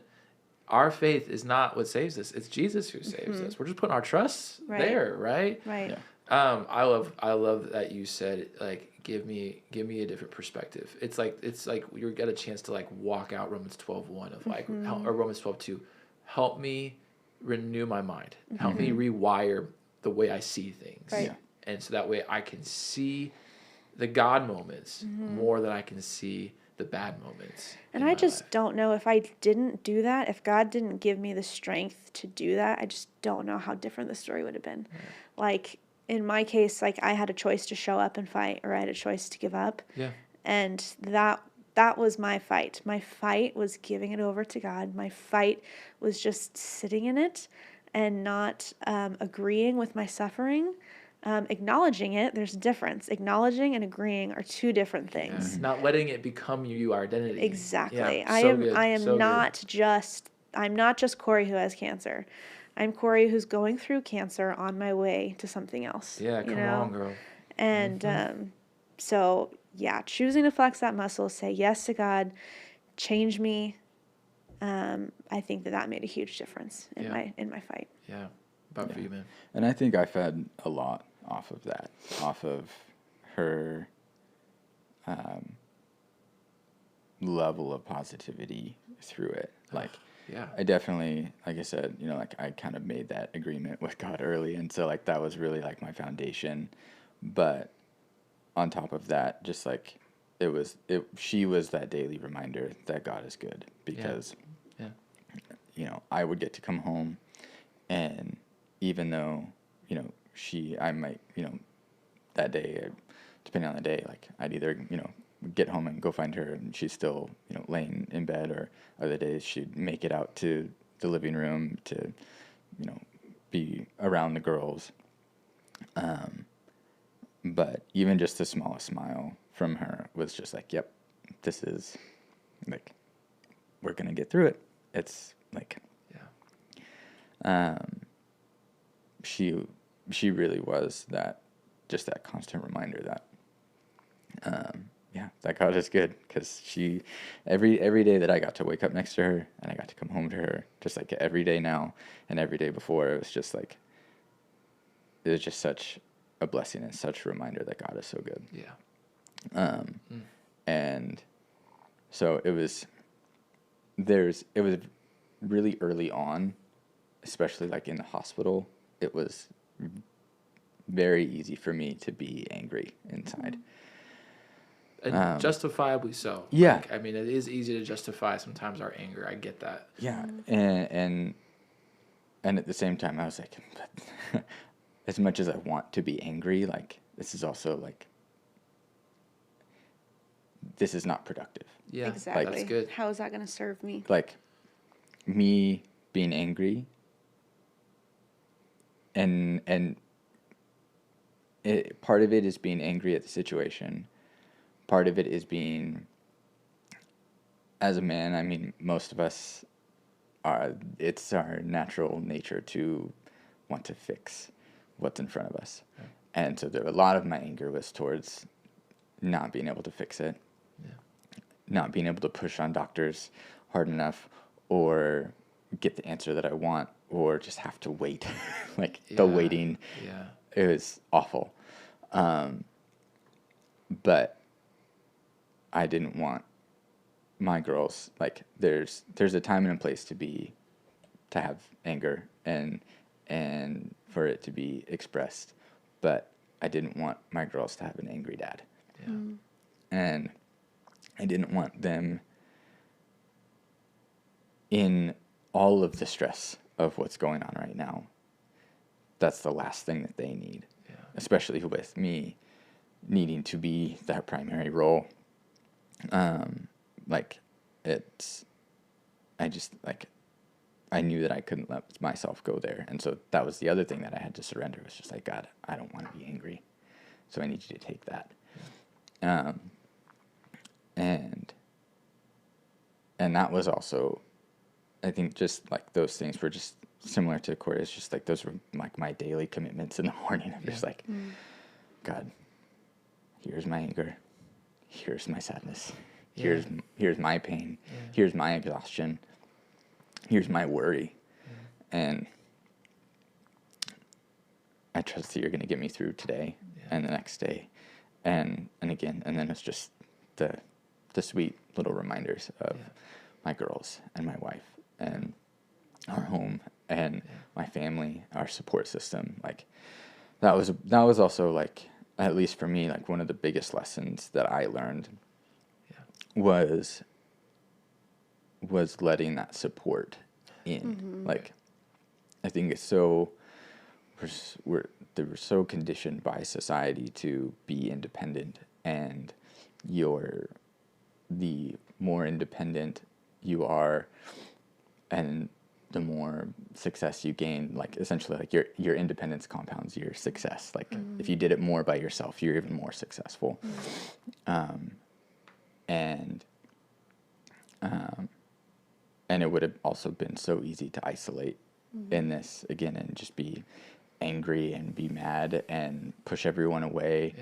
our faith is not what saves us. It's Jesus who saves us. We're just putting our trust Right. there, right? Right. Yeah. I love that you said, like, give me a different perspective. It's like you get a chance to like walk out Romans 12:1 of like, or Romans 12:2. Help me renew my mind. Help me rewire the way I see things. Right. Yeah. And so that way I can see the God moments more than I can see the bad moments. And in I my just life. don't know if I didn't do that, if God didn't give me the strength to do that, I just don't know how different the story would have been. Like in my case, like I had a choice to show up and fight, or I had a choice to give up. Yeah. And that was my fight. My fight was giving it over to God. My fight was just sitting in it and not agreeing with my suffering. Acknowledging it, there's a difference. Acknowledging and agreeing are two different things. Not letting it become your identity. Exactly. Yeah, so good, I am so good. I'm not just Korri who has cancer. I'm Korri who's going through cancer on my way to something else. Yeah, come on, girl. And so yeah, choosing to flex that muscle, say yes to God, change me. I think that made a huge difference in my fight. Yeah. About for you, man. And I think I fed a lot off of that, off of her level of positivity through it. Like, Yeah. I definitely, like I said, like I kind of made that agreement with God early. And so like, that was really like my foundation. But on top of that, just like she was that daily reminder that God is good, because, I would get to come home, and even though, I might, that day, depending on the day, like I'd either, get home and go find her and she's still, laying in bed, or other days she'd make it out to the living room to, be around the girls. But even just the smallest smile from her was just like, yep, this is like, we're going to get through it. It's like, she really was that constant reminder that, that God is good, because she, every day that I got to wake up next to her and I got to come home to her, just like every day now and every day before, it was just like, it was just such a blessing and such a reminder that God is so good. Yeah. And so it was really early on, especially like in the hospital, it was very easy for me to be angry inside. And justifiably so. Yeah. Like, I mean, it is easy to justify sometimes our anger. I get that. Yeah. And at the same time, I was like, as much as I want to be angry, like, this is also like, this is not productive. Yeah. Exactly. That's good. How is that going to serve me? Like, me being angry and part of it is being angry at the situation. Part of it is being, as a man, I mean, most of us it's our natural nature to want to fix what's in front of us. Yeah. And so a lot of my anger was towards not being able to fix it, not being able to push on doctors hard enough, or get the answer that I want, or just have to wait. Like, the waiting, it was awful. But I didn't want my girls, like, there's a time and a place to have anger and for it to be expressed, but I didn't want my girls to have an angry dad. Yeah. And I didn't want them in all of the stress of what's going on right now. That's the last thing that they need, especially with me needing to be that primary role. I knew that I couldn't let myself go there. And so that was the other thing that I had to surrender. It was just like, God, I don't want to be angry, so I need you to take that. And that was also I think just like those things were just similar to Korri. It's just like those were like my daily commitments in the morning. I'm just like, God, here's my anger, here's my sadness, here's my pain, here's my exhaustion, here's my worry, and I trust that you're going to get me through today and the next day, and again, and then it's just the sweet little reminders of my girls and my wife and our home and my family, our support system. Like that was also like, at least for me, like one of the biggest lessons that I learned was letting that support in. Like I think it's so we're so conditioned by society to be independent, and the more independent you are and the more success you gain, like essentially like your independence compounds your success. Like if you did it more by yourself, you're even more successful. And it would have also been so easy to isolate in this again and just be angry and be mad and push everyone away.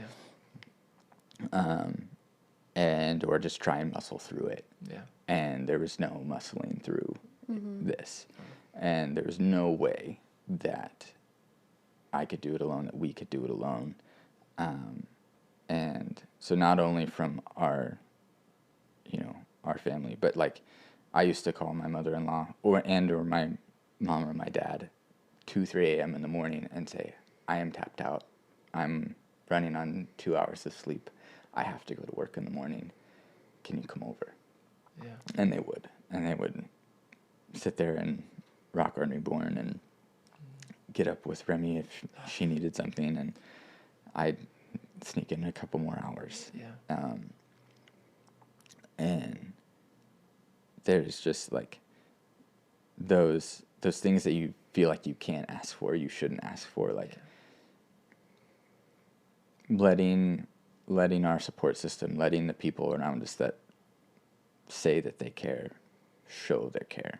And or just try and muscle through it. And there was no muscling through this. And there was no way that I could do it alone, that we could do it alone. And so not only from our family, but like I used to call my mother-in-law or my mom or my dad 2-3 a.m. in the morning and say, I am tapped out. I'm running on 2 hours of sleep. I have to go to work in the morning. Can you come over? And they would. And they would sit there and rock our newborn and get up with Remy if she needed something. And I'd sneak in a couple more hours. And there's just like those things that you feel like you can't ask for, you shouldn't ask for, like letting our support system, letting the people around us that say that they care, show their care.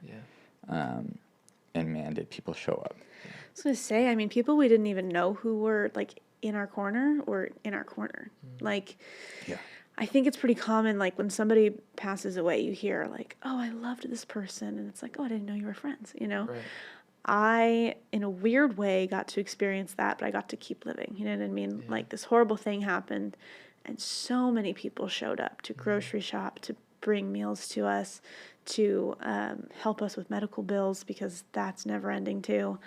And man, did people show up. I was going to say, I mean, people we didn't even know who were like in our corner or in our corner. Like, I think it's pretty common, like when somebody passes away, you hear like, oh, I loved this person. And it's like, oh, I didn't know you were friends, you know? Right. I, in a weird way, got to experience that, but I got to keep living. You know what I mean? Like this horrible thing happened and so many people showed up to grocery shop, to bring meals to us, to help us with medical bills because that's never ending too.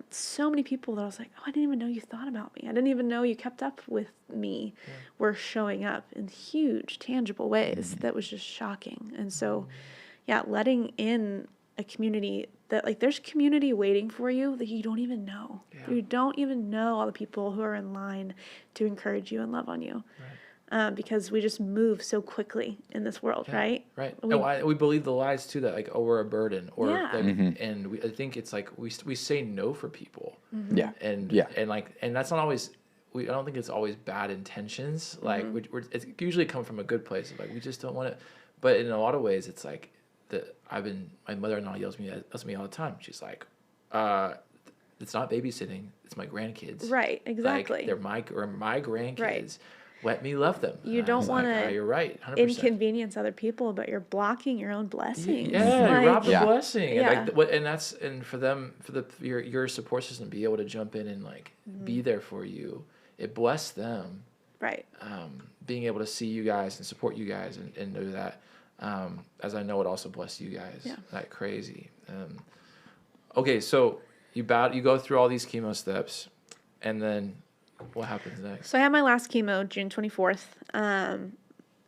So many people that I was like, oh, I didn't even know you thought about me. I didn't even know you kept up with me. Were showing up in huge, tangible ways that was just shocking. And so, letting in a community that, like, there's community waiting for you that you don't even know. You don't even know all the people who are in line to encourage you and love on you. Because we just move so quickly in this world, right? Right. We believe the lies too that like, oh, we're a burden, or like, and I think it's like we say no for people. And that's not always. I don't think it's always bad intentions. Like it's usually come from a good place. Like we just don't want to. But in a lot of ways, it's like my mother-in-law yells at me all the time. She's like, it's not babysitting. It's my grandkids. Right. Exactly. Like, they're my grandkids. Right. Let me love them. You don't want to you're right, 100%. Inconvenience other people, but you're blocking your own blessings. You're robbed of blessing. And for them, your support system, be able to jump in and like be there for you. It blessed them. Right. Being able to see you guys and support you guys and know that, as I know it also blessed you guys. Like crazy. Okay, so you go through all these chemo steps, and then what happens next? So I had my last chemo June 24th.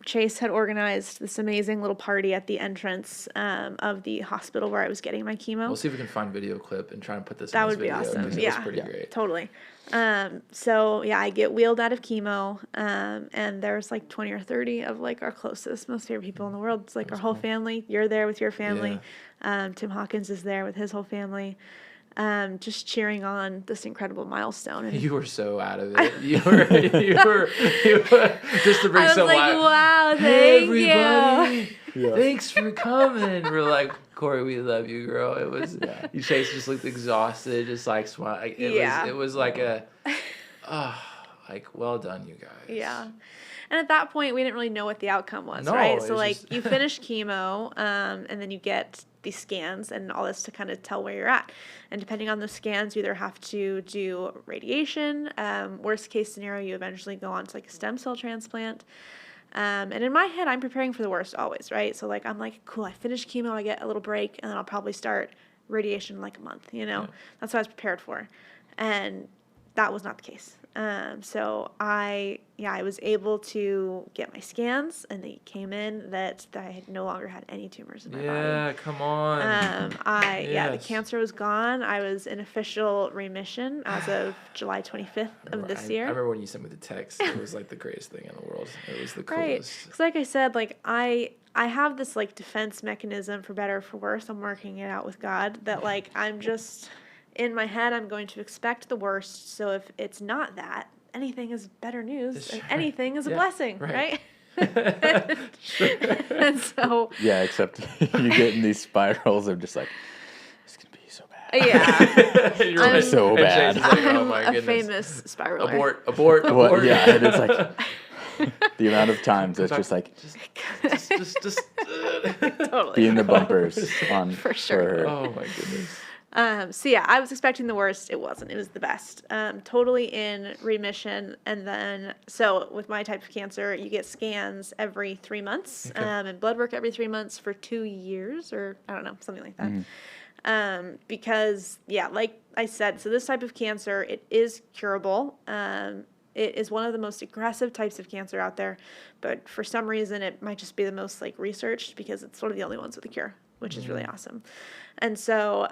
Chase had organized this amazing little party at the entrance of the hospital where I was getting my chemo. We'll see if we can find video clip and try and put this that in this would be video, awesome. It was pretty great. Totally. I get wheeled out of chemo, and there's like 20 or 30 of like our closest, most favorite people in the world. It's like our whole family. You're there with your family. Tim Hawkins is there with his whole family. Just cheering on this incredible milestone. And you were so out of it. You were just to bring some light. Wow, thank you. Thanks for coming. We're like, Korri, we love you, girl. It was you Chase just looked exhausted, just like smiling. It was like a like, well done, you guys. Yeah. And at that point, we didn't really know what the outcome was, No, right? So, it's like, just... you finish chemo, and then you get these scans and all this to kind of tell where you're at. And depending on the scans, you either have to do radiation. Worst case scenario, you eventually go on to, like, a stem cell transplant. And in my head, I'm preparing for the worst always, right? So, like, I'm like, cool, I finish chemo, I get a little break, and then I'll probably start radiation in, like, a month, you know? Yeah. That's what I was prepared for. And that was not the case. So I was able to get my scans, and they came in that I had no longer had any tumors in my body. Yeah, come on. The cancer was gone. I was in official remission as of July 25th of this year. I remember when you sent me the text. It was like the greatest thing in the world. It was the coolest. Right. Because like I said, like I have this like defense mechanism, for better or for worse. I'm working it out with God that like I'm just... in my head, I'm going to expect the worst. So if it's not that, anything is better news, and anything is a blessing, right? And so... yeah, except you get in these spirals of just like, it's going to be so bad. Yeah. I'm so bad. Like, oh my I'm goodness. a famous spiraler. Abort. Well, yeah, and it's like... the amount of times it's just like... Just totally. Being the bumpers on... For sure. Oh my goodness. So yeah, I was expecting the worst. It wasn't. It was the best. Totally in remission. And then, so with my type of cancer, you get scans every 3 months, and blood work every 3 months for 2 years, or I don't know, something like that. Because like I said, so this type of cancer, it is curable. It is one of the most aggressive types of cancer out there, but for some reason it might just be the most like researched because it's one of the only ones with a cure, which is really awesome. And so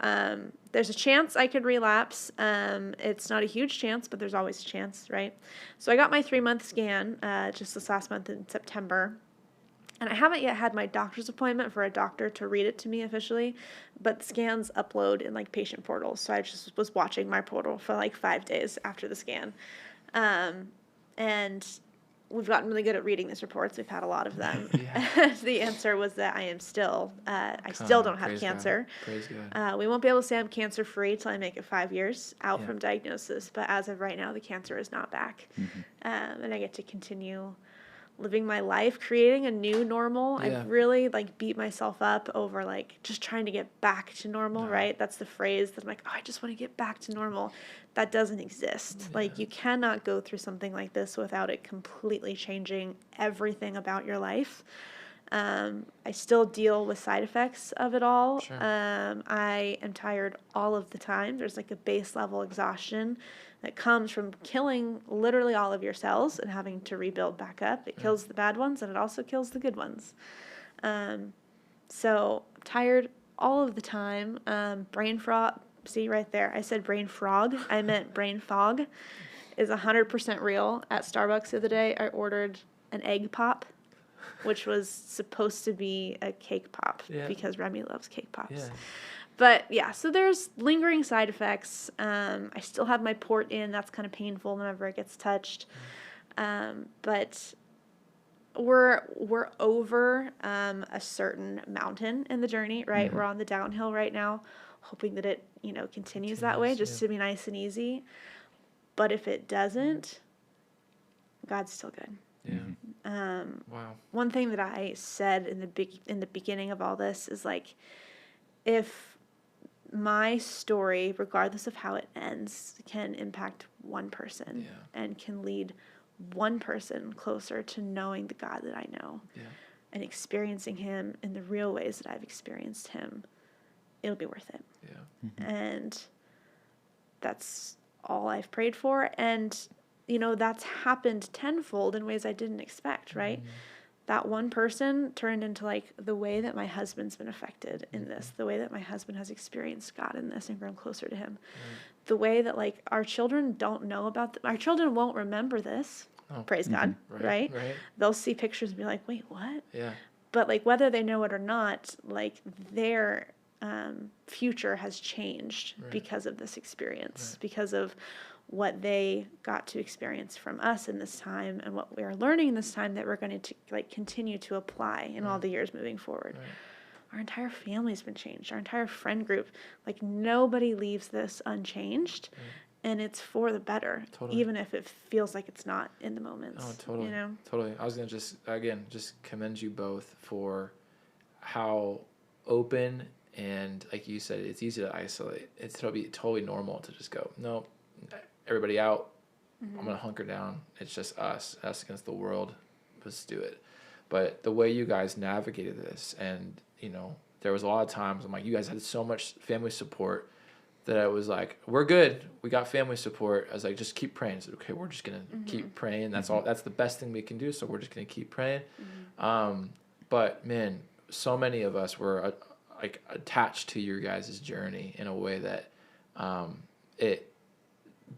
there's a chance I could relapse. It's not a huge chance, but there's always a chance, right? So I got my 3-month scan just this last month in September. And I haven't yet had my doctor's appointment for a doctor to read it to me officially, but the scans upload in like patient portals. So I just was watching my portal for like 5 days after the scan. And we've gotten really good at reading these reports. We've had a lot of them. The answer was that I am still, I still don't have cancer. God. Praise God. We won't be able to say I'm cancer free till I make it 5 years out from diagnosis. But as of right now, the cancer is not back. And I get to continue living my life, creating a new normal. I've really like beat myself up over like just trying to get back to normal, right? That's the phrase that I'm like, oh, I just want to get back to normal. That doesn't exist. Like you cannot go through something like this without it completely changing everything about your life. I still deal with side effects of it all. Sure. I am tired all of the time. There's like a base level exhaustion that comes from killing literally all of your cells and having to rebuild back up. It kills the bad ones and it also kills the good ones. So I'm tired all of the time. Brain frog, see right there. I said brain frog. I meant brain fog is 100% real. At Starbucks the other day, I ordered an egg pop, which was supposed to be a cake pop because Remy loves cake pops. Yeah. But yeah, so there's lingering side effects. I still have my port in. That's kind of painful whenever it gets touched. But we're over a certain mountain in the journey, right? We're on the downhill right now, hoping that it, continues that way, just to be nice and easy. But if it doesn't, God's still good. Yeah. Wow. One thing that I said in the beginning of all this is like, if my story, regardless of how it ends, can impact one person and can lead one person closer to knowing the God that I know and experiencing him in the real ways that I've experienced him, it'll be worth it. Yeah. And that's all I've prayed for. And, that's happened tenfold in ways I didn't expect, right? That one person turned into like the way that my husband's been affected in this, the way that my husband has experienced God in this and grown closer to him, the way that like our children don't know about our children won't remember this. Oh. Praise God, right? They'll see pictures and be like, wait, what? Yeah. But like whether they know it or not, like their future has changed because of this experience, because of what they got to experience from us in this time and what we are learning in this time that we're going to like continue to apply in all the years moving forward. our entire family's been changed, our entire friend group. Like, nobody leaves this unchanged. And it's for the better, even if it feels like it's not in the moments. Oh, totally. You know? Totally. I was going to just commend you both for how open and, like you said, it's easy to isolate. It's totally normal to just go, no, everybody out. I'm going to hunker down. It's just us against the world. Let's do it. But the way you guys navigated this, and, you know, there was a lot of times I'm like, you guys had so much family support that I was like, we're good. We got family support. I was like, just keep praying. I said, okay, we're just going to keep praying. That's all. That's the best thing we can do. So we're just going to keep praying. But man, so many of us were like attached to your guys' journey in a way that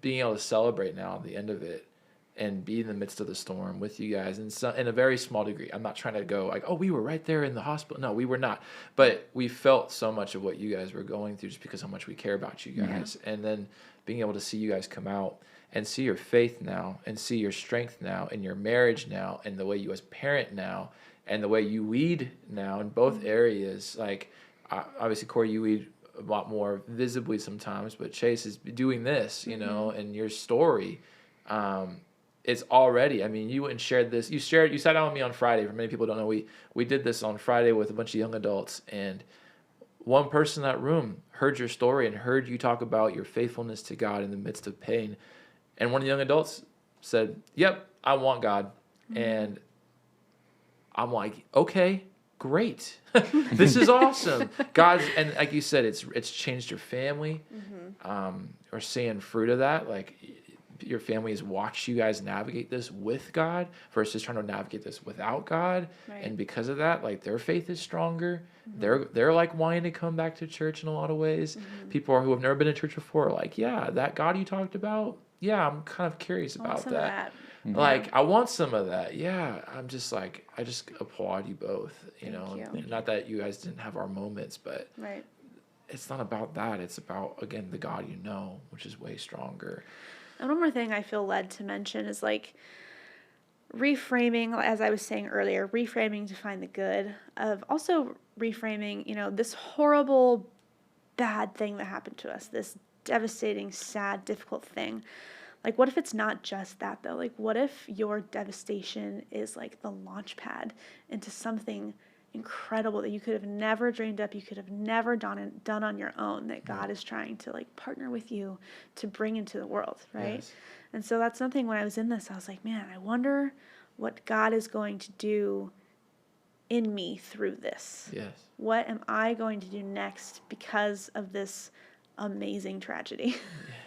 being able to celebrate now at the end of it and be in the midst of the storm with you guys in a very small degree. I'm not trying to go like, oh, we were right there in the hospital. No, we were not. But we felt so much of what you guys were going through just because how much we care about you guys. Yeah. And then being able to see you guys come out and see your faith now and see your strength now and your marriage now and the way you as parent now and the way you lead now in both areas. Like, obviously, Korri, you lead a lot more visibly sometimes, but Chase is doing this, you know, and your story, it's already, I mean, you went and shared this. You sat down with me on Friday. For many people who don't know, we did this on Friday with a bunch of young adults, and one person in that room heard your story and heard you talk about your faithfulness to God in the midst of pain. And one of the young adults said, yep, I want God. And I'm like, okay, great. This is awesome. God's, and like you said, it's changed your family. We're seeing fruit of that. Like, your family has watched you guys navigate this with God versus trying to navigate this without God. Right. And because of that, like, their faith is stronger. They're like wanting to come back to church in a lot of ways. People who have never been to church before are like, yeah, that God you talked about, yeah, I'm kind of curious about that. Like, I want some of that. Yeah, I'm just like, I just applaud you both, you know. Not that you guys didn't have our moments, but it's not about that. It's about, again, the God you know, which is way stronger. And one more thing I feel led to mention is, like, reframing, as I was saying earlier, reframing to find the good, of also reframing, you know, this horrible, bad thing that happened to us, this devastating, sad, difficult thing. Like, what if it's not just that, though? Like, what if your devastation is, like, the launch pad into something incredible that you could have never dreamed up, you could have never done on your own, that God is trying to, like, partner with you to bring into the world, right? Yes. And so that's something, when I was in this, I was like, man, I wonder what God is going to do in me through this. Yes. What am I going to do next because of this amazing tragedy?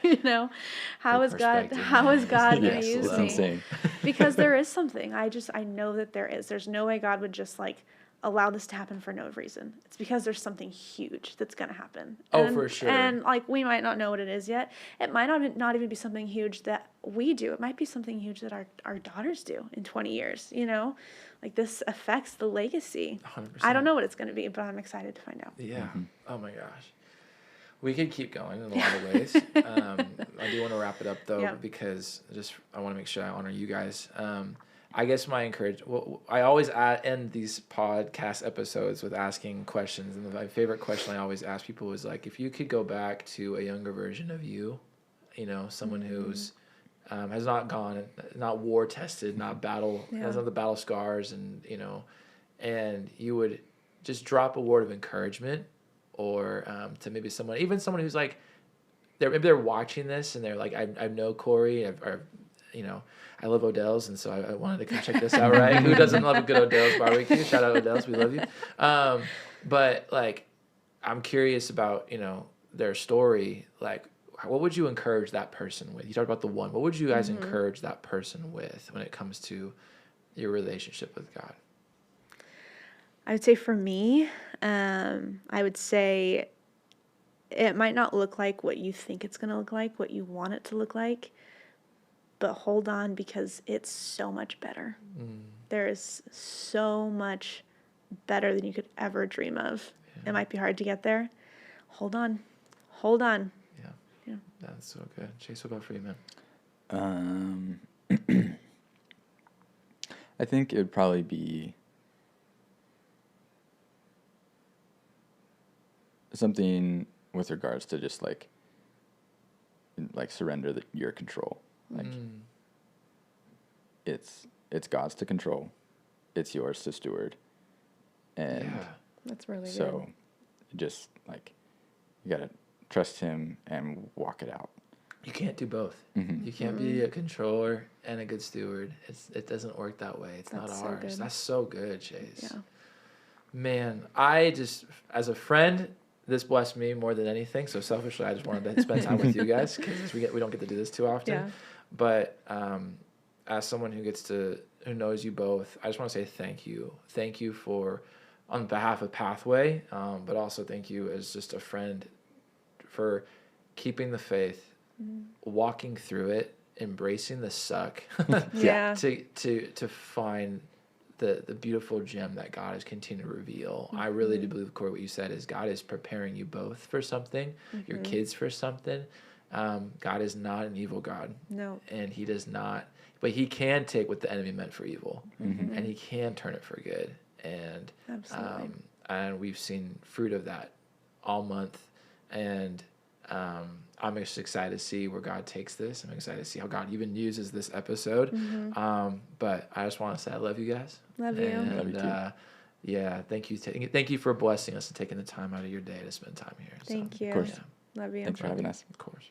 You know, how is God going to use me? Insane. Because there is something. I know that there's no way God would just, like, allow this to happen for no reason. It's because there's something huge that's going to happen. For sure. And, like, we might not know what it is yet. It might not even be something huge that we do. It might be something huge that our daughters do in 20 years, you know? Like, this affects the legacy. 100%. I don't know what it's going to be, but I'm excited to find out. Yeah. Oh my gosh. We could keep going in a lot of ways. I do want to wrap it up, though, because I want to make sure I honor you guys. I guess my I always end these podcast episodes with asking questions. And my favorite question I always ask people is, like, if you could go back to a younger version of you, you know, someone who's has not war tested, not battle, has not the battle scars, and, you know, and you would just drop a word of encouragement, or to maybe someone who's like, they're watching this and they're like, I know Korri, or, you know, I love Odell's, and so I wanted to come check this out, right? Who doesn't love a good Odell's barbecue? Shout out Odell's, we love you. But, like, I'm curious about, you know, their story. Like, what would you encourage that person with? You talked about the one. What would you guys encourage that person with when it comes to your relationship with God? I would say, for me, I would say it might not look like what you think it's going to look like, what you want it to look like, but hold on, because it's so much better. There is so much better than you could ever dream of. Yeah. It might be hard to get there. Hold on. Yeah. That's so good. Chase, what about for you, man? I think it would probably be something with regards to just like surrender your control. Like it's God's to control, it's yours to steward, and Yeah. That's really so just like you gotta trust Him and walk it out. You can't do both. Mm-hmm. You can't be a controller and a good steward. It doesn't work that way. It's That's not so ours. good. That's so good, Chase. Yeah. Man, I just, as a friend, this blessed me more than anything. So selfishly, I just wanted to spend time with you guys because we don't get to do this too often. Yeah. But as someone who knows you both, I just want to say thank you. Thank you on behalf of Pathway, but also thank you as just a friend for keeping the faith, walking through it, embracing the suck, Yeah. to find the beautiful gem that God is continuing to reveal. I really do believe, Korri, what you said is God is preparing you both for something, your kids for something. God is not an evil God. No. And He does not, but He can take what the enemy meant for evil, and He can turn it for good. And Absolutely. and we've seen fruit of that all month. And I'm just excited to see where God takes this. I'm excited to see how God even uses this episode. But I just want to say I love you guys. Love you. And, Love you too. yeah, thank you for blessing us and taking the time out of your day to spend time here. Thank you. Of course. Yeah, Love you. Thanks for having us. of course.